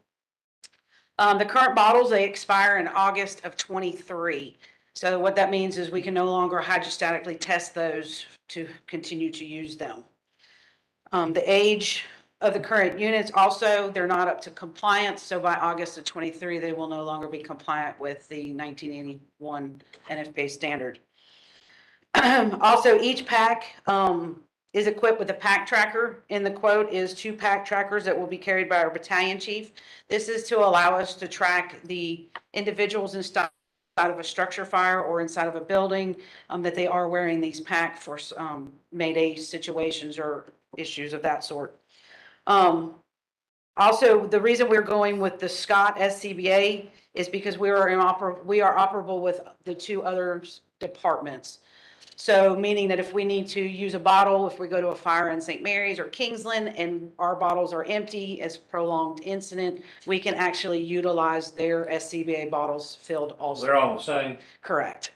The current bottles, they expire in August of 23. So what that means is we can no longer hydrostatically test those to continue to use them. The age of the current units also, they're not up to compliance. So by August of 23, they will no longer be compliant with the 1981 NFPA standard. Also, each pack is equipped with a pack tracker. In the quote is 2 pack trackers that will be carried by our battalion chief. This is to allow us to track the individuals inside of a structure fire or inside of a building that they are wearing these pack for Mayday situations or issues of that sort. Also, the reason we're going with the Scott SCBA is because we are operable with the 2 other departments. So meaning that if we need to use a bottle, if we go to a fire in St. Mary's or Kingsland and our bottles are empty as prolonged incident, we can actually utilize their SCBA bottles filled also. They're all the same. Correct.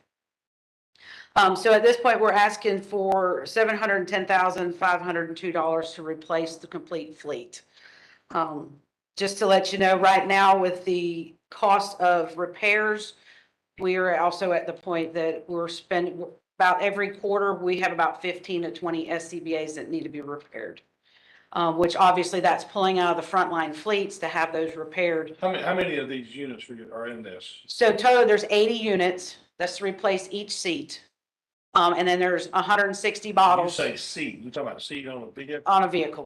So at this point, we're asking for $710,502 to replace the complete fleet. Just to let you know, right now with the cost of repairs, we are also at the point that we're spending about every quarter, we have about 15 to 20 SCBA's that need to be repaired. which obviously that's pulling out of the frontline fleets to have those repaired. How many of these units are in this? So total, there's 80 units. That's to replace each seat. And then there's 160 You bottles say seat, you talking about seat on a vehicle? on a vehicle.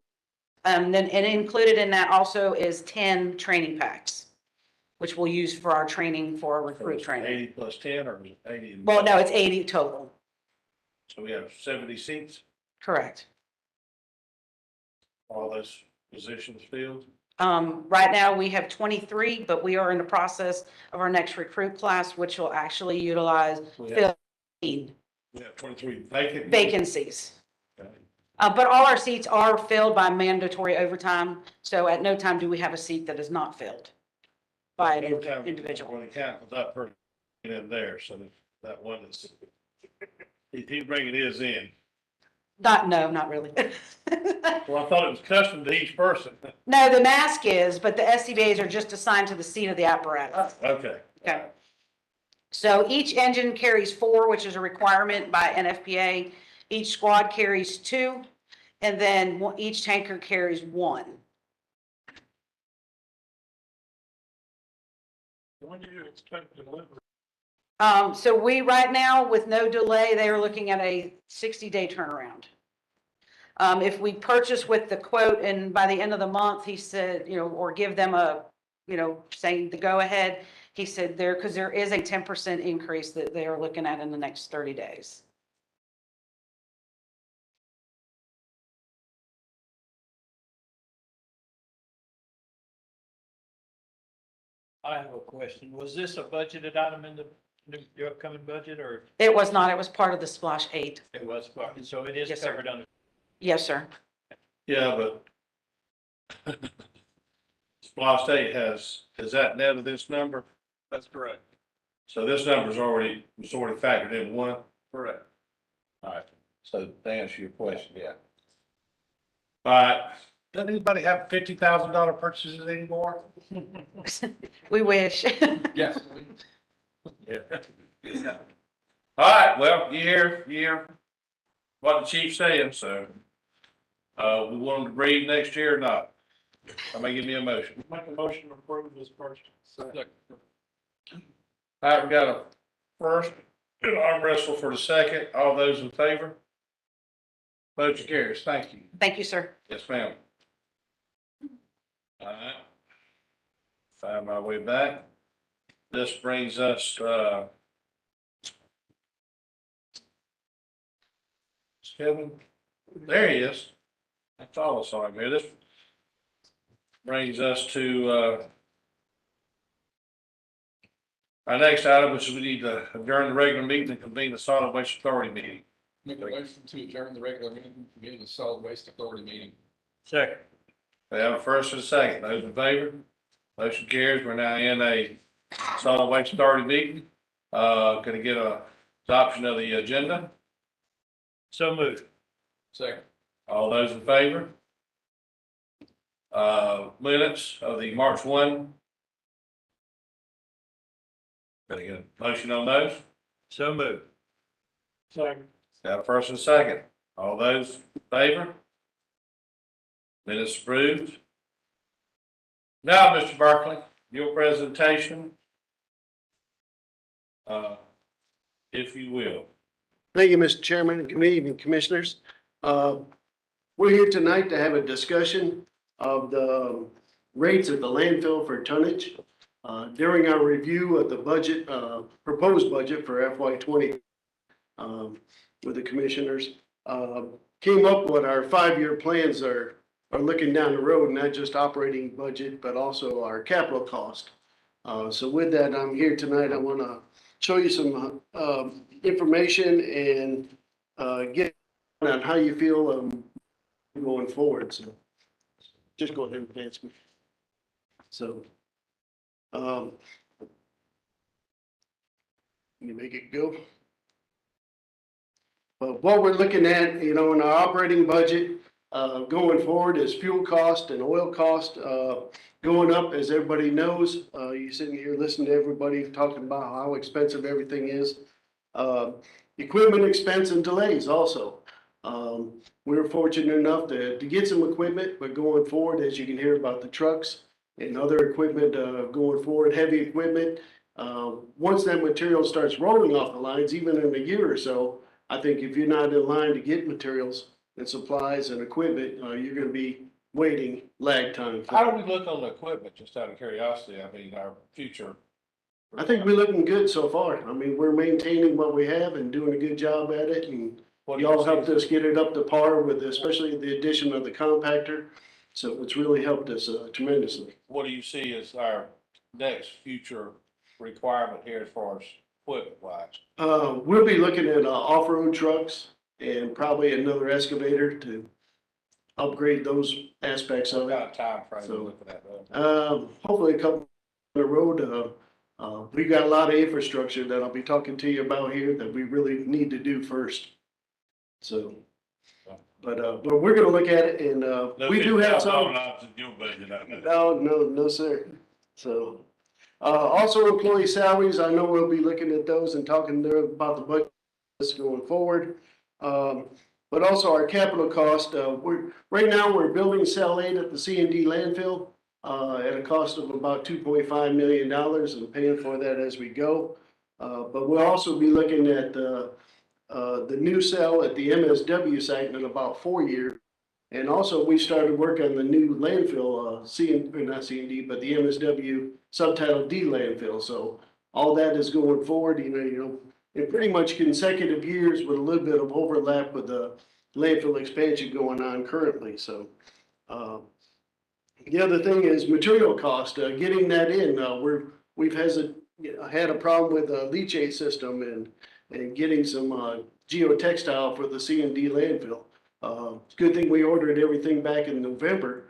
Then, and included in that also is 10 training packs, which we'll use for our training, for our recruit training. 80 plus 10 or 80? Well, no, it's 80 total. So we have 70 seats, Correct. all those positions filled? Right now we have 23, but we are in the process of our next recruit class, which will actually utilize We have 15 we have 23 vacant. vacancies. Okay. But all our seats are filled by mandatory overtime. So at no time do we have a seat that is not filled by an individual. When the count was up for in there, so that one is, he's bringing his in. No, not really. Well, I thought it was custom to each person. No, the mask is, but the SCBA's are just assigned to the seat of the apparatus. Okay. Okay. So each engine carries 4, which is a requirement by NFPA. Each squad carries 2, and then each tanker carries 1. When do you expect delivery? So we, right now, with no delay, they are looking at a 60-day turnaround. If we purchase with the quote and by the end of the month, he said, or give them a, saying the go-ahead, he said because there is a 10% increase that they are looking at in the next 30 days. I have a question. Was this a budgeted item in the upcoming budget, or It was not, it was part of the Splash 8. it was, so it is Yes, sir. covered under? Yes, sir. Yeah, but Splosh State is that net of this number? That's correct. So this number's already factored in one? Correct. All right, so to answer your question, yeah. All right, doesn't anybody have $50,000 purchases anymore? We wish. Yes. Yeah. All right, well, you hear what the chief's saying, so, we want them to breathe next year or not? Somebody give me a motion. Make a motion to approve this purchase. All right, we got a first, arm wrestle for the second. All those in favor? Motion carries. Thank you. Thank you, sir. Yes, ma'am. All right. Find my way back. This brings us, Kevin, there he is. That's all I saw him here. This brings us to, our next item, which is we need to adjourn the regular meeting and convene the solid waste authority meeting. Make a motion to adjourn the regular meeting, convene the solid waste authority meeting. Second. We have a first and a second. Those in favor? Motion carries. We're now in a solid waste authority meeting. Can I get a adoption of the agenda? So moved. Second. All those in favor? Minutes of the March 1. Can I get a motion on those? So moved. Second. Got a first and a second. All those in favor? Minutes approved. Now, Mr. Barkley, your presentation, if you will. Thank you, Mr. Chairman, and good evening, Commissioners. We're here tonight to have a discussion of the rates at the landfill for tonnage. During our review of the budget, proposed budget for FY20 with the Commissioners, came up with our 5-year plans are looking down the road, not just operating budget, but also our capital cost. So with that, I'm here tonight. I want to show you some information and get on how you feel going forward. So just go ahead and advance me. So let me make it go. What we're looking at, in our operating budget going forward is fuel cost and oil cost going up, as everybody knows. You're sitting here listening to everybody talking about how expensive everything is. Equipment expense and delays also. We were fortunate enough to get some equipment, but going forward, as you can hear about the trucks and other equipment, going forward, heavy equipment. Once that material starts rolling off the lines, even in a year or so, I think if you're not in line to get materials and supplies and equipment, you're gonna be waiting lag time. How do we look on the equipment, just out of curiosity? I mean, our future. I think we're looking good so far. I mean, we're maintaining what we have and doing a good job at it, and What do you y'all see helped as- us get it up to par with, especially the addition of the compactor. So it's really helped us tremendously. What do you see as our next future requirement here as far as equipment wise? We'll be looking at off-road trucks and probably another excavator to upgrade those aspects of What it. kind of timeframe So, we looking at though? Hopefully a couple on the road. We got a lot of infrastructure that I'll be talking to you about here that we really need to do first. So, but we're gonna look at it and, we do have some. No, sir. So, also employee salaries, I know we'll be looking at those and talking there about the budget going forward. But also our capital cost, right now, we're building cell 8 at the C&D landfill, at a cost of about $2.5 million and paying for that as we go. But we'll also be looking at, the new cell at the MSW site in about 4 years. And also, we started work on the new landfill, not C&D, but the MSW Subtitle D landfill. So all that is going forward, in pretty much consecutive years with a little bit of overlap with the landfill expansion going on currently. So, the other thing is material cost, getting that in, we've had a problem with a leachate system and getting some, geotextile for the C&D landfill. It's a good thing we ordered everything back in November,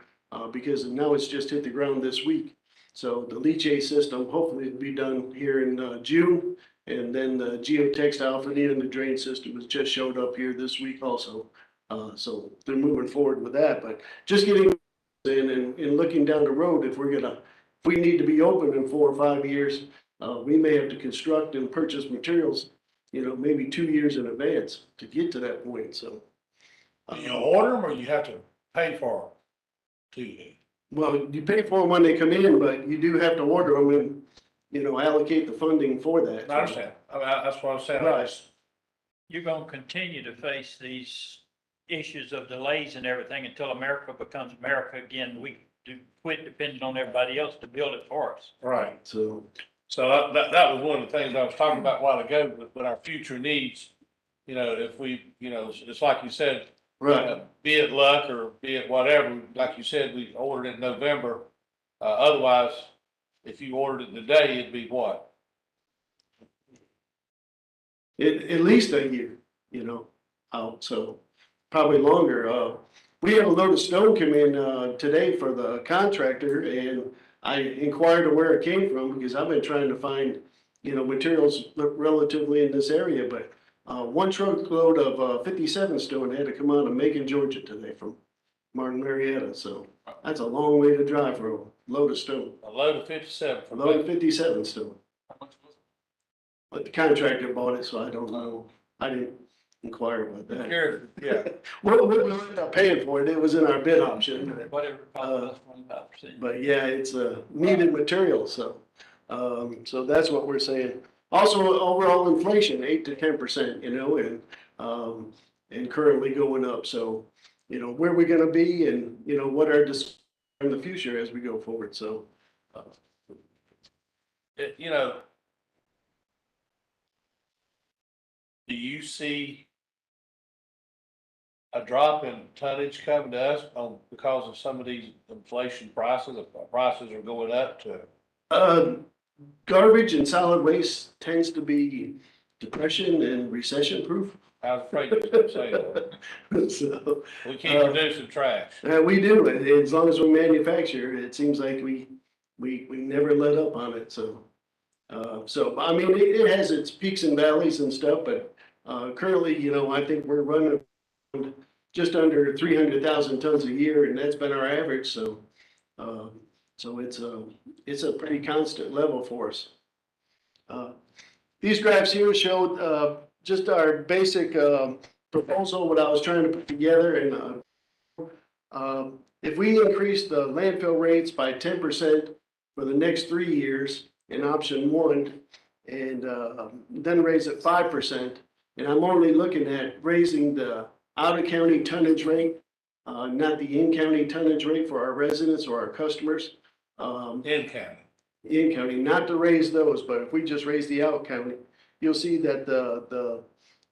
because now it's just hit the ground this week. So the leachate system, hopefully it'll be done here in, June. And then the geotextile for the end of the drain system has just showed up here this week also. So they're moving forward with that, but just getting in and looking down the road, if we need to be open in 4 or 5 years, we may have to construct and purchase materials, maybe 2 years in advance to get to that point, so. Do you order them or you have to pay for them? Well, you pay for them when they come in, but you do have to order them and, allocate the funding for that. I understand. I mean, that's what I'm saying. Right. You're gonna continue to face these issues of delays and everything until America becomes America again. We do quit depending on everybody else to build it for us. Right. So, that was one of the things I was talking about a while ago with our future needs. If we, it's like you said, right. Be it luck or be it whatever, like you said, we ordered it in November. Otherwise, if you ordered it today, it'd be what? At least a year, out, so probably longer. We had a load of stone come in, today for the contractor, and I inquired of where it came from because I've been trying to find, materials relatively in this area, but one truckload of 57 stone had to come out of Macon, Georgia today from Martin Marietta, so that's a long way to drive for a load of stone. A load of 57. A load of 57 stone. But the contractor bought it, so I don't know. I didn't inquire about that. Yeah. We'll end up paying for it. It was in our bid option. Whatever, probably 25%. But yeah, it's a needed material, so, so that's what we're saying. Also, overall inflation, 8 to 10%, and currently going up. So, where we're gonna be and, what our in the future as we go forward, so. Do you see a drop in tonnage coming to us because of some of these inflation prices? The prices are going up to. Garbage and solid waste tends to be depression and recession proof. I was afraid you were going to say that. So, We keep producing trash. we do, and as long as we manufacture, it seems like we never let up on it, so. I mean, it has its peaks and valleys and stuff, but, currently, I think we're running just under 300,000 tons a year, and that's been our average, so. So it's a pretty constant level for us. These graphs here show, just our basic, proposal, what I was trying to put together, and if we increase the landfill rates by 10% for the next 3 years in option one, and then raise it 5%, and I'm only looking at raising the out-of-county tonnage rate, not the in-county tonnage rate for our residents or our customers. In county. In county, not to raise those, but if we just raise the out county, you'll see that the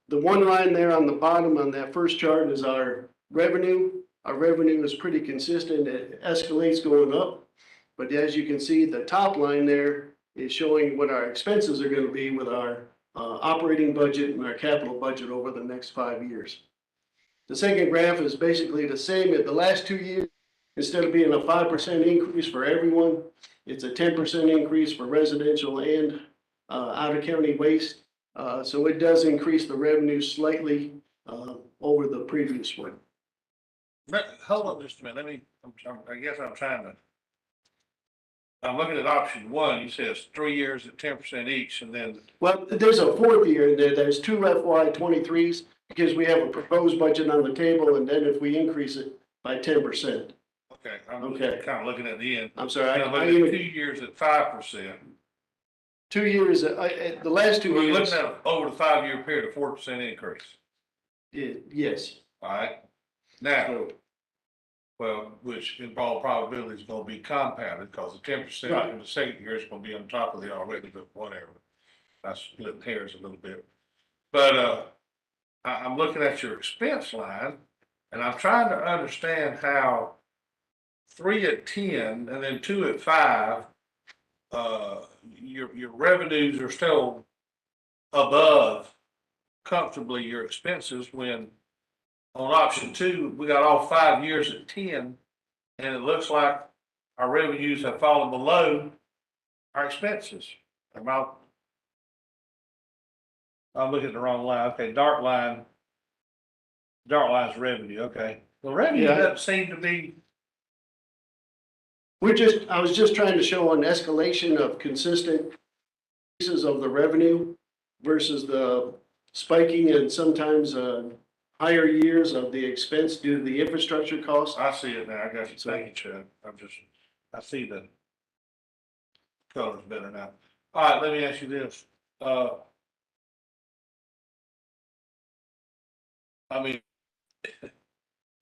one line there on the bottom on that first chart is our revenue. Our revenue is pretty consistent. It escalates going up. But as you can see, the top line there is showing what our expenses are going to be with our operating budget and our capital budget over the next 5 years. The second graph is basically the same. At the last 2 years, instead of being a 5% increase for everyone, it's a 10% increase for residential and out-of-county waste. So it does increase the revenue slightly over the previous one. Hold on just a minute. I guess I'm trying to. I'm looking at option one. You said it's 3 years at 10% each, and then. Well, there's a fourth year in there. There's two FY23s because we have a proposed budget on the table, and then if we increase it by 10%. Okay, I'm Okay. kind of looking at the end. I'm sorry. I'm looking at 2 years at 5%. 2 years, the last 2 We're years. looking at over the 5-year period, a 4% increase. Yes. All right. Now, well, which in all probability is going to be compounded because the 10% in the second year is going to be on top of the already, but whatever. That's splitting hairs a little bit. But I'm looking at your expense line, and I'm trying to understand how 3 at 10 and then 2 at 5, your revenues are still above comfortably your expenses when on option 2, we got all 5 years at 10, and it looks like our revenues have fallen below our expenses. I'm looking at the wrong line. Okay, dark line's revenue. Okay. The revenue doesn't seem to be. I was just trying to show an escalation of consistent pieces of the revenue versus the spiking and sometimes higher years of the expense due to the infrastructure costs. I see it now. I got you. Thank you, Chad. I see the colors better now. All right, let me ask you this. I mean,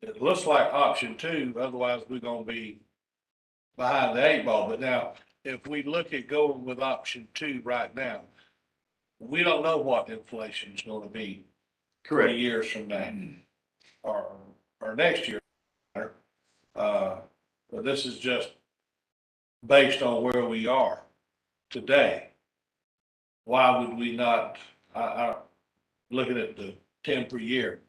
it looks like option 2, otherwise we're gonna be behind the 8 ball. But now, if we look at going with option 2 right now, we don't know what inflation is gonna be 3 years from now or next year. But this is just based on where we are today. Why would we not, looking at the 10 per year?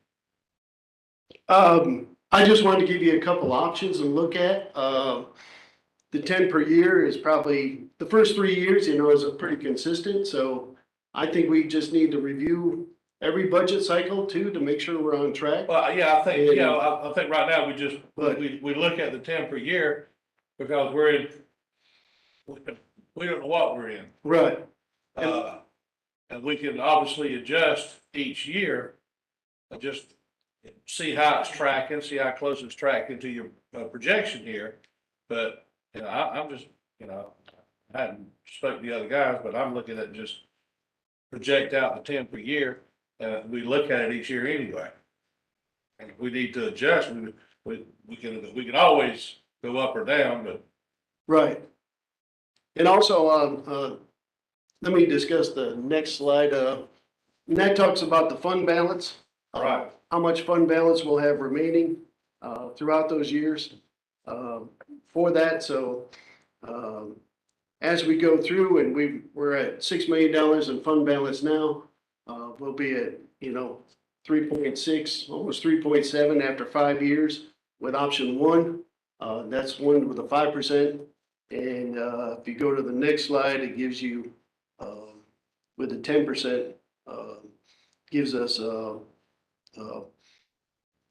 I just wanted to give you a couple options to look at. The 10 per year is probably, the first 3 years, is pretty consistent. So I think we just need to review every budget cycle too, to make sure we're on track. Well, yeah, I think, I think right now we look at the 10 per year because we don't know what we're in. Right. And we can obviously adjust each year, just see how it's tracking, see how close it's tracking to your projection here. But, I'm just, I hadn't spoken to the other guys, but I'm looking at just project out the 10 per year. And we look at it each year anyway. And if we need to adjust, we can always go up or down, but. Right. And also, let me discuss the next slide. And that talks about the fund balance. Right. How much fund balance we'll have remaining throughout those years for that. So as we go through and we're at $6 million in fund balance now, we'll be at, 3.6, almost 3.7 after 5 years with option 1. That's one with a 5%. And if you go to the next slide, it gives you with the 10%, gives us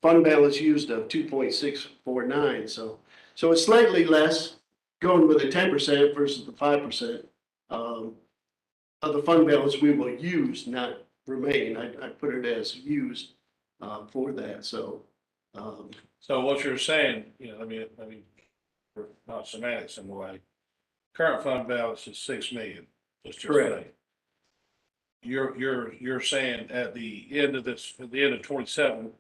fund balance used of 2.649. So it's slightly less going with the 10% versus the 5% of the fund balance we will use, not remain. I put it as used. for that, so. So what you're saying, you know, I mean, we're not semantics in a way. Current fund balance is 6 million. Let's just Correct. say. You're saying at the end of this, at the end of 27,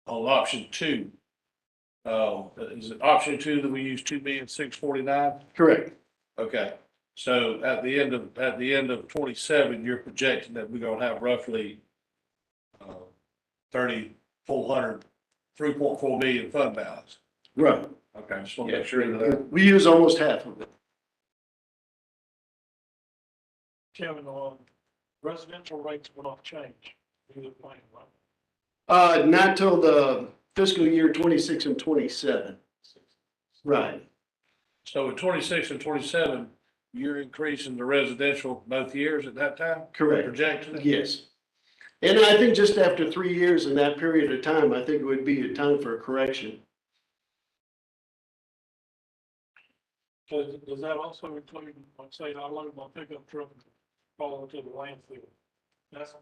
on option 2, is it option 2 that we use 2,649,000? Correct. Okay, so at the end of 27, you're projecting that we're gonna have roughly 3.4 million fund balance. Right. Okay, just want to make sure of that. We use almost half of it. Kevin, residential rates will not change. Either plan, right? Not till the fiscal year 26 and 27. Right. So in 26 and 27, you're increasing the residential both years at that time? Correct. Projecting it? Yes. And I think just after 3 years in that period of time, I think it would be a time for a correction. Does that also include, like, say, I load my pickup truck and follow it to the landfill? That's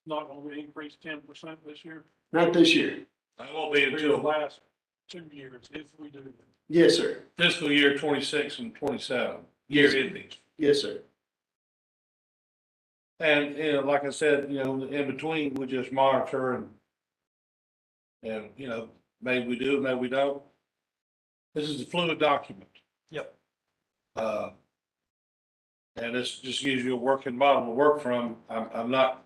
not gonna be increased 10% this year? Not this year. That won't be For the until last 2 years, if we do that. Yes, sir. fiscal year 26 and 27, year ending. Yes, sir. And, you know, like I said, you know, in between, we just monitor and, you know, maybe we do, maybe we don't. This is a fluid document. Yep. And this just gives you a working model to work from. I'm not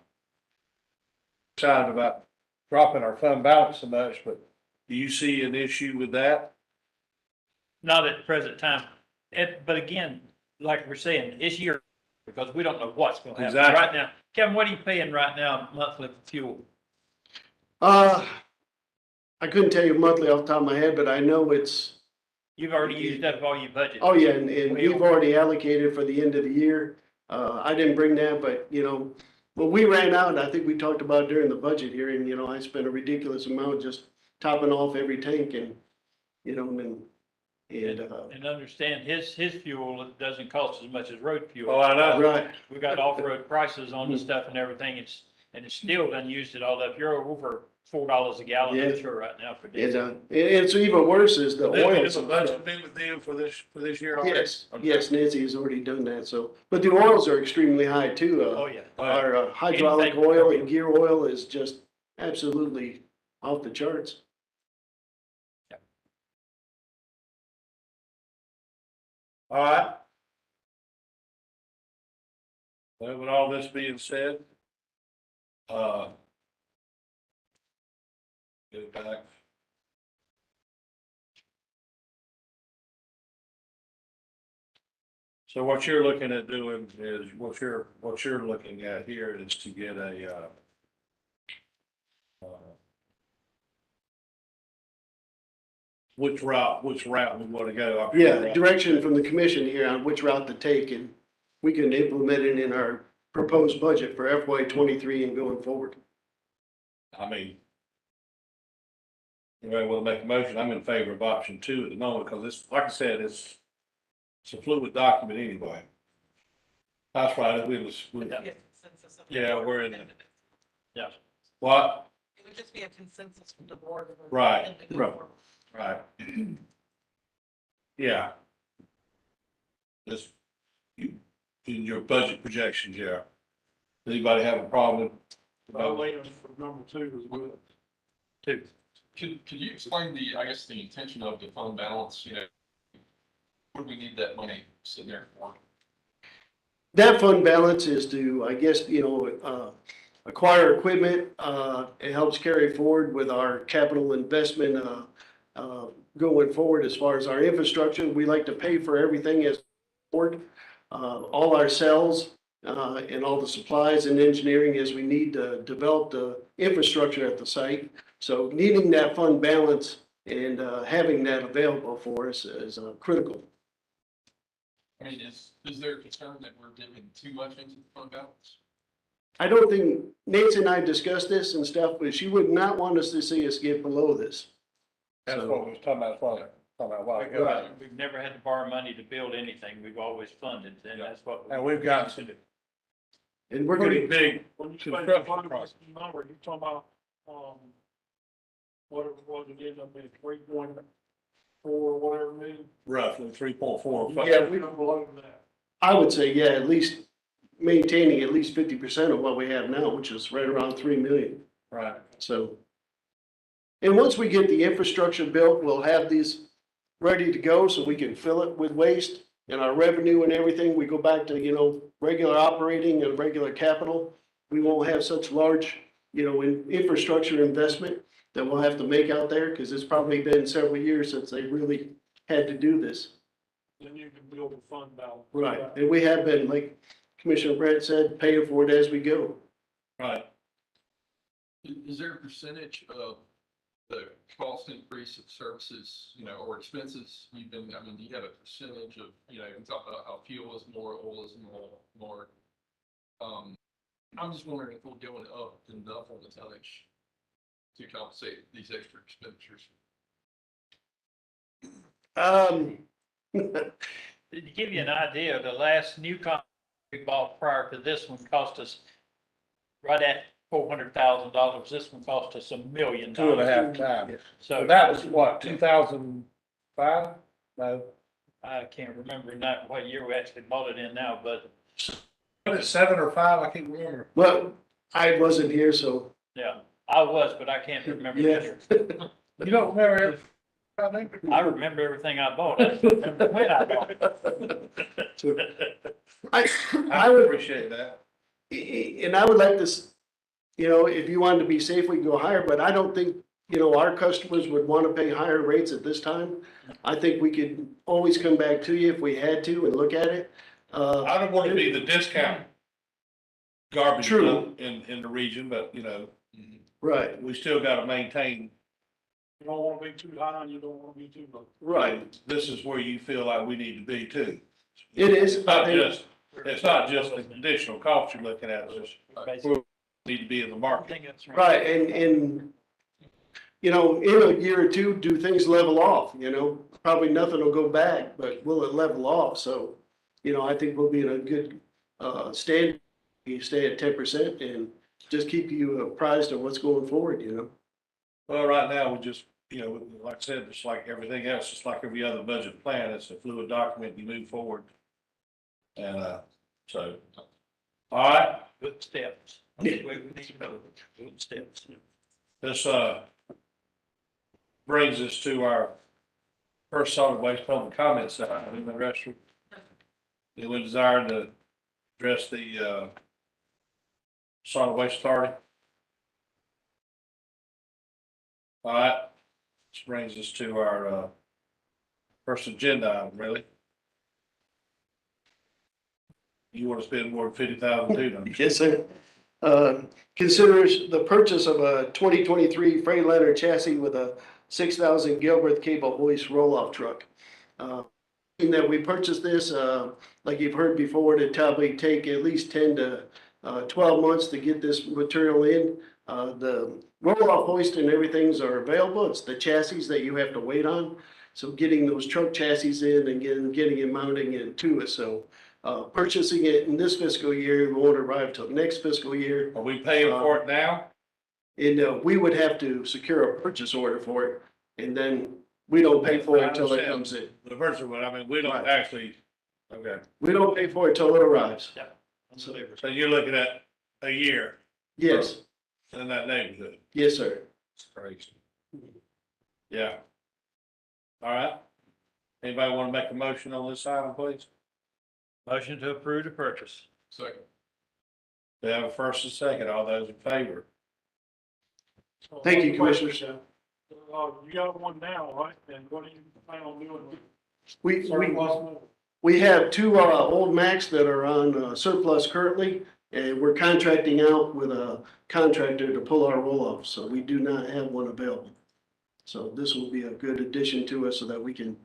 excited about dropping our fund balance so much, but do you see an issue with that? Not at the present time. But again, like we're saying, it's year, because we don't know what's gonna happen Exactly. right now. Kevin, what are you paying right now monthly for fuel? I couldn't tell you monthly off the top of my head, but I know it's, You've already used up all your budget. oh yeah, and we've already allocated for the end of the year. I didn't bring that, but you know, when we ran out, I think we talked about during the budget hearing, you know, I spent a ridiculous amount just topping off every tank and, you know, And understand, his fuel doesn't cost as much as road fuel. Oh, I know. right. We got off-road prices on the stuff and everything, and it's still done used it all up. You're over $4 a gallon, I'm Yeah. sure, right now for And, diesel. and it's even worse is the Then we oil. do a budget amendment deal for this year already? Yes, Okay. yes, Nancy has already done that, so, but the oils are extremely high too. Oh, yeah. Our hydraulic Anything- oil and gear oil is just absolutely off the charts. All right. Well, with all this being said, get it back. So what you're looking at doing is, what you're looking at here is to get a, which route we want to go. Yeah, direction from the commission here on which route to take, and we can implement it in our proposed budget for FY 23 and going forward. I mean, anybody want to make a motion? I'm in favor of option 2 at the moment, because it's, like I said, it's a fluid document anyway. That's right, yeah, we're in it. Yes. What? It would just be a consensus from the board. Right, right. Right. Yeah. This, in your budget projections, yeah. Does anybody have a problem? I'll wait for number 2 as well. Could you explain I guess, the intention of the fund balance, you know? What do we need that money sitting there for? That fund balance is to, I guess, you know, acquire equipment. It helps carry forward with our capital investment going forward as far as our infrastructure. We like to pay for everything as board, all our cells and all the supplies and engineering as we need to develop the infrastructure at the site. So needing that fund balance and having that available for us is critical. I mean, is there a concern that we're dipping too much into the fund balance? I don't think, Nancy and I discussed this and stuff, but she would not want us to see us get below this. That's what we was talking about, talking about a while ago. Right. We've never had to borrow money to build anything. We've always funded, and that's what. And we've got some And we're pretty gonna, big When you say construction the projects. number, you're talking about whatever it was, it ended up being 3.4, whatever million. Roughly 3.4. Yeah, we don't below that. I would say, yeah, at least maintaining at least 50% of what we have now, which is right around 3 million. Right. So. And once we get the infrastructure built, we'll have these ready to go so we can fill it with waste and our revenue and everything. We go back to, regular operating and regular capital. We won't have such large, infrastructure investment that we'll have to make out there because it's probably been several years since they really had to do this. Then you can build a fund balance. Right. And we have been, like Commissioner Brett said, paying for it as we go. Right. Is there a percentage of the cost increase of services, or expenses you've been, do you have a percentage of, you talk about how fuel is more, oil is more. I'm just wondering if we're going up enough on the tonnage to compensate these extra expenditures. To give you an idea, the last new contract we bought prior to this one cost us right at $400,000. This one cost us $1 million. 2.5 times. So that was what, 2005? No. I can't remember what year we actually bought it in now, but Was it 7 or 5? I can't remember. Well, I wasn't here, so. yeah, I was, but I can't remember the Yeah. year. You don't remember everything? I remember everything I bought. I don't remember when I bought it. I would appreciate that. And I would like this, if you wanted to be safe, we can go higher, but I don't think, our customers would want to pay higher rates at this time. I think we could always come back to you if we had to and look at it. I don't want to be the discount garbage True. in the region, but Right, we still got to maintain. You don't want to be too high and you don't want to be too low. right. This is where you feel like we need to be too. It is. It's not just the additional cost you're looking at, it's just where we need to be in the I market. think that's right. Right, and, in a year or two, do things level off, Probably nothing will go back, but will it level off? So, I think we'll be in a good, stand. You stay at 10% and just keep you apprised of what's going forward, Well, right now, we just, like I said, just like everything else, just like every other budget plan, it's a fluid document, you move forward. And, so, all right, Good steps. Yeah. We need to know good steps. this, brings us to our first solid waste public comment session. Anyone restroom? Anyone desire to address the, solid waste authority? All right, this brings us to our, first agenda item, really. You want to spend more than 50,000 too, don't you? Yes, sir. Considers the purchase of a 2023 Freightliner chassis with a 6,000 Gilbert cable hoist roll-off truck. In that we purchased this, like you've heard before, it'd probably take at least 10 to 12 months to get this material in. The roll-off hoist and everything's are available. It's the chassis that you have to wait on. So getting those truck chassis in and getting it mounting it to it. So purchasing it in this fiscal year won't arrive till next fiscal year. Are we paying for it now? And we would have to secure a purchase order for it. And then we don't pay for it until it comes in. The first one, we don't Right. actually, okay. We don't pay for it till it arrives. So you're looking at a year Yes, in that neighborhood. yes, sir. It's crazy. Yeah. All right. Anybody want to make a motion on this item, please? Motion to approve the purchase. Second. We have a first and second. All those in favor? Thank you, Commissioners. You got one now, right? And what do you plan on doing? We have two old Macs that are on surplus currently, and we're contracting out with a contractor to pull our roll-off, so we do not have one available. So this will be a good addition to us so that we can,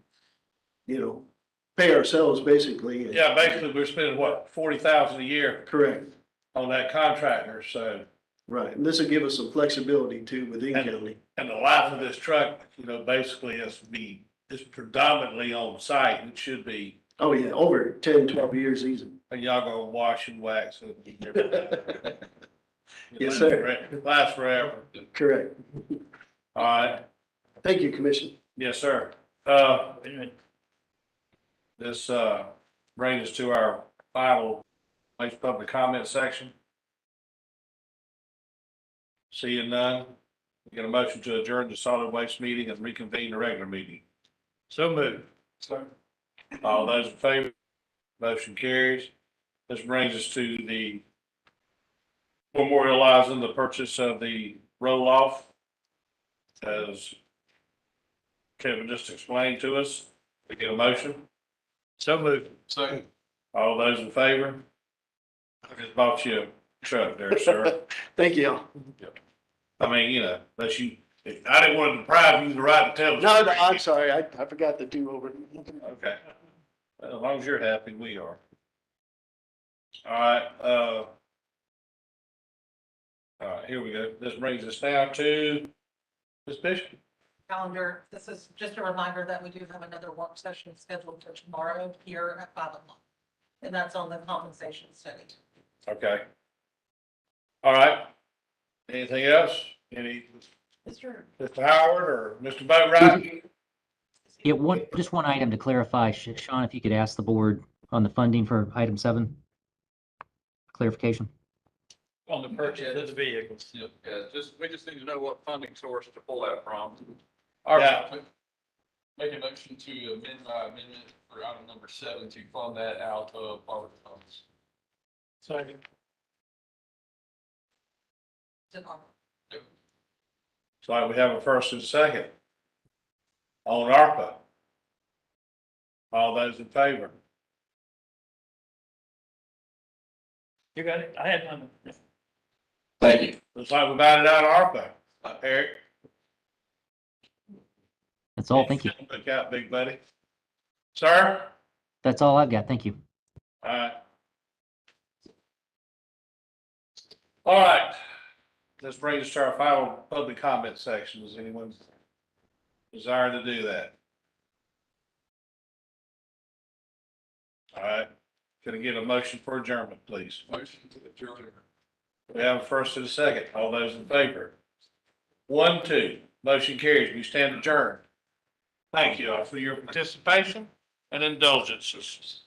pay ourselves basically. Yeah, basically, we're spending what, 40,000 a year Correct, on that contractor, so. right. And this will give us some flexibility too within And- county. And the life of this truck, basically it's predominantly on site. It should be, Oh, yeah, over 10, 12 years easy. and y'all gonna wash and wax and everything. Yes, sir. It lasts forever. Correct. All right. Thank you, Commissioner. Yes, sir. Wait a minute. This, brings us to our final waste public comment section. Seeing none, we get a motion to adjourn the solid waste meeting and reconvene the regular meeting. So moved. All those in favor, motion carries. This brings us to the memorializing the purchase of the roll-off. As Kevin just explained to us, we get a motion. So moved. So, All those in favor? I just bought you a truck there, sir. Thank you. I mean, you know, unless you, I didn't want to deprive you of the right to tell. No, no, I'm sorry. I forgot the do over. Okay. Well, as long as you're happy, we are. All right, here we go. This brings us down to Ms. Bishop. Calendar, this is just a reminder that we do have another work session scheduled for tomorrow here at 5 o'clock. And that's on the compensation study. Okay. All right. Anything else? Any, Mr. Mr. Howard or Mr. Boatright? Yeah, just one item to clarify, Sean, if you could ask the board on the funding for item 7. Clarification. On the purchase of the vehicles. yeah, we just need to know what funding source to pull that from. Yeah. Make a motion to amend my amendment for item number 7 to fund that out of our funds. Second. So we have a first and a second. On ARPA. All those in favor? You got it? I had none. Thank you. Looks like we got it out of ARPA. Eric? That's all. Thank you. Look out, big buddy. Sir? That's all I've got. Thank you. All right. All right. This brings us to our final public comment section. Does anyone desire to do that? All right. Can I get a motion for adjournment, please? Motion to adjourn. We have a first and a second. All those in favor? 1, 2. Motion carries. We stand adjourned. Thank you all for your participation and indulgences.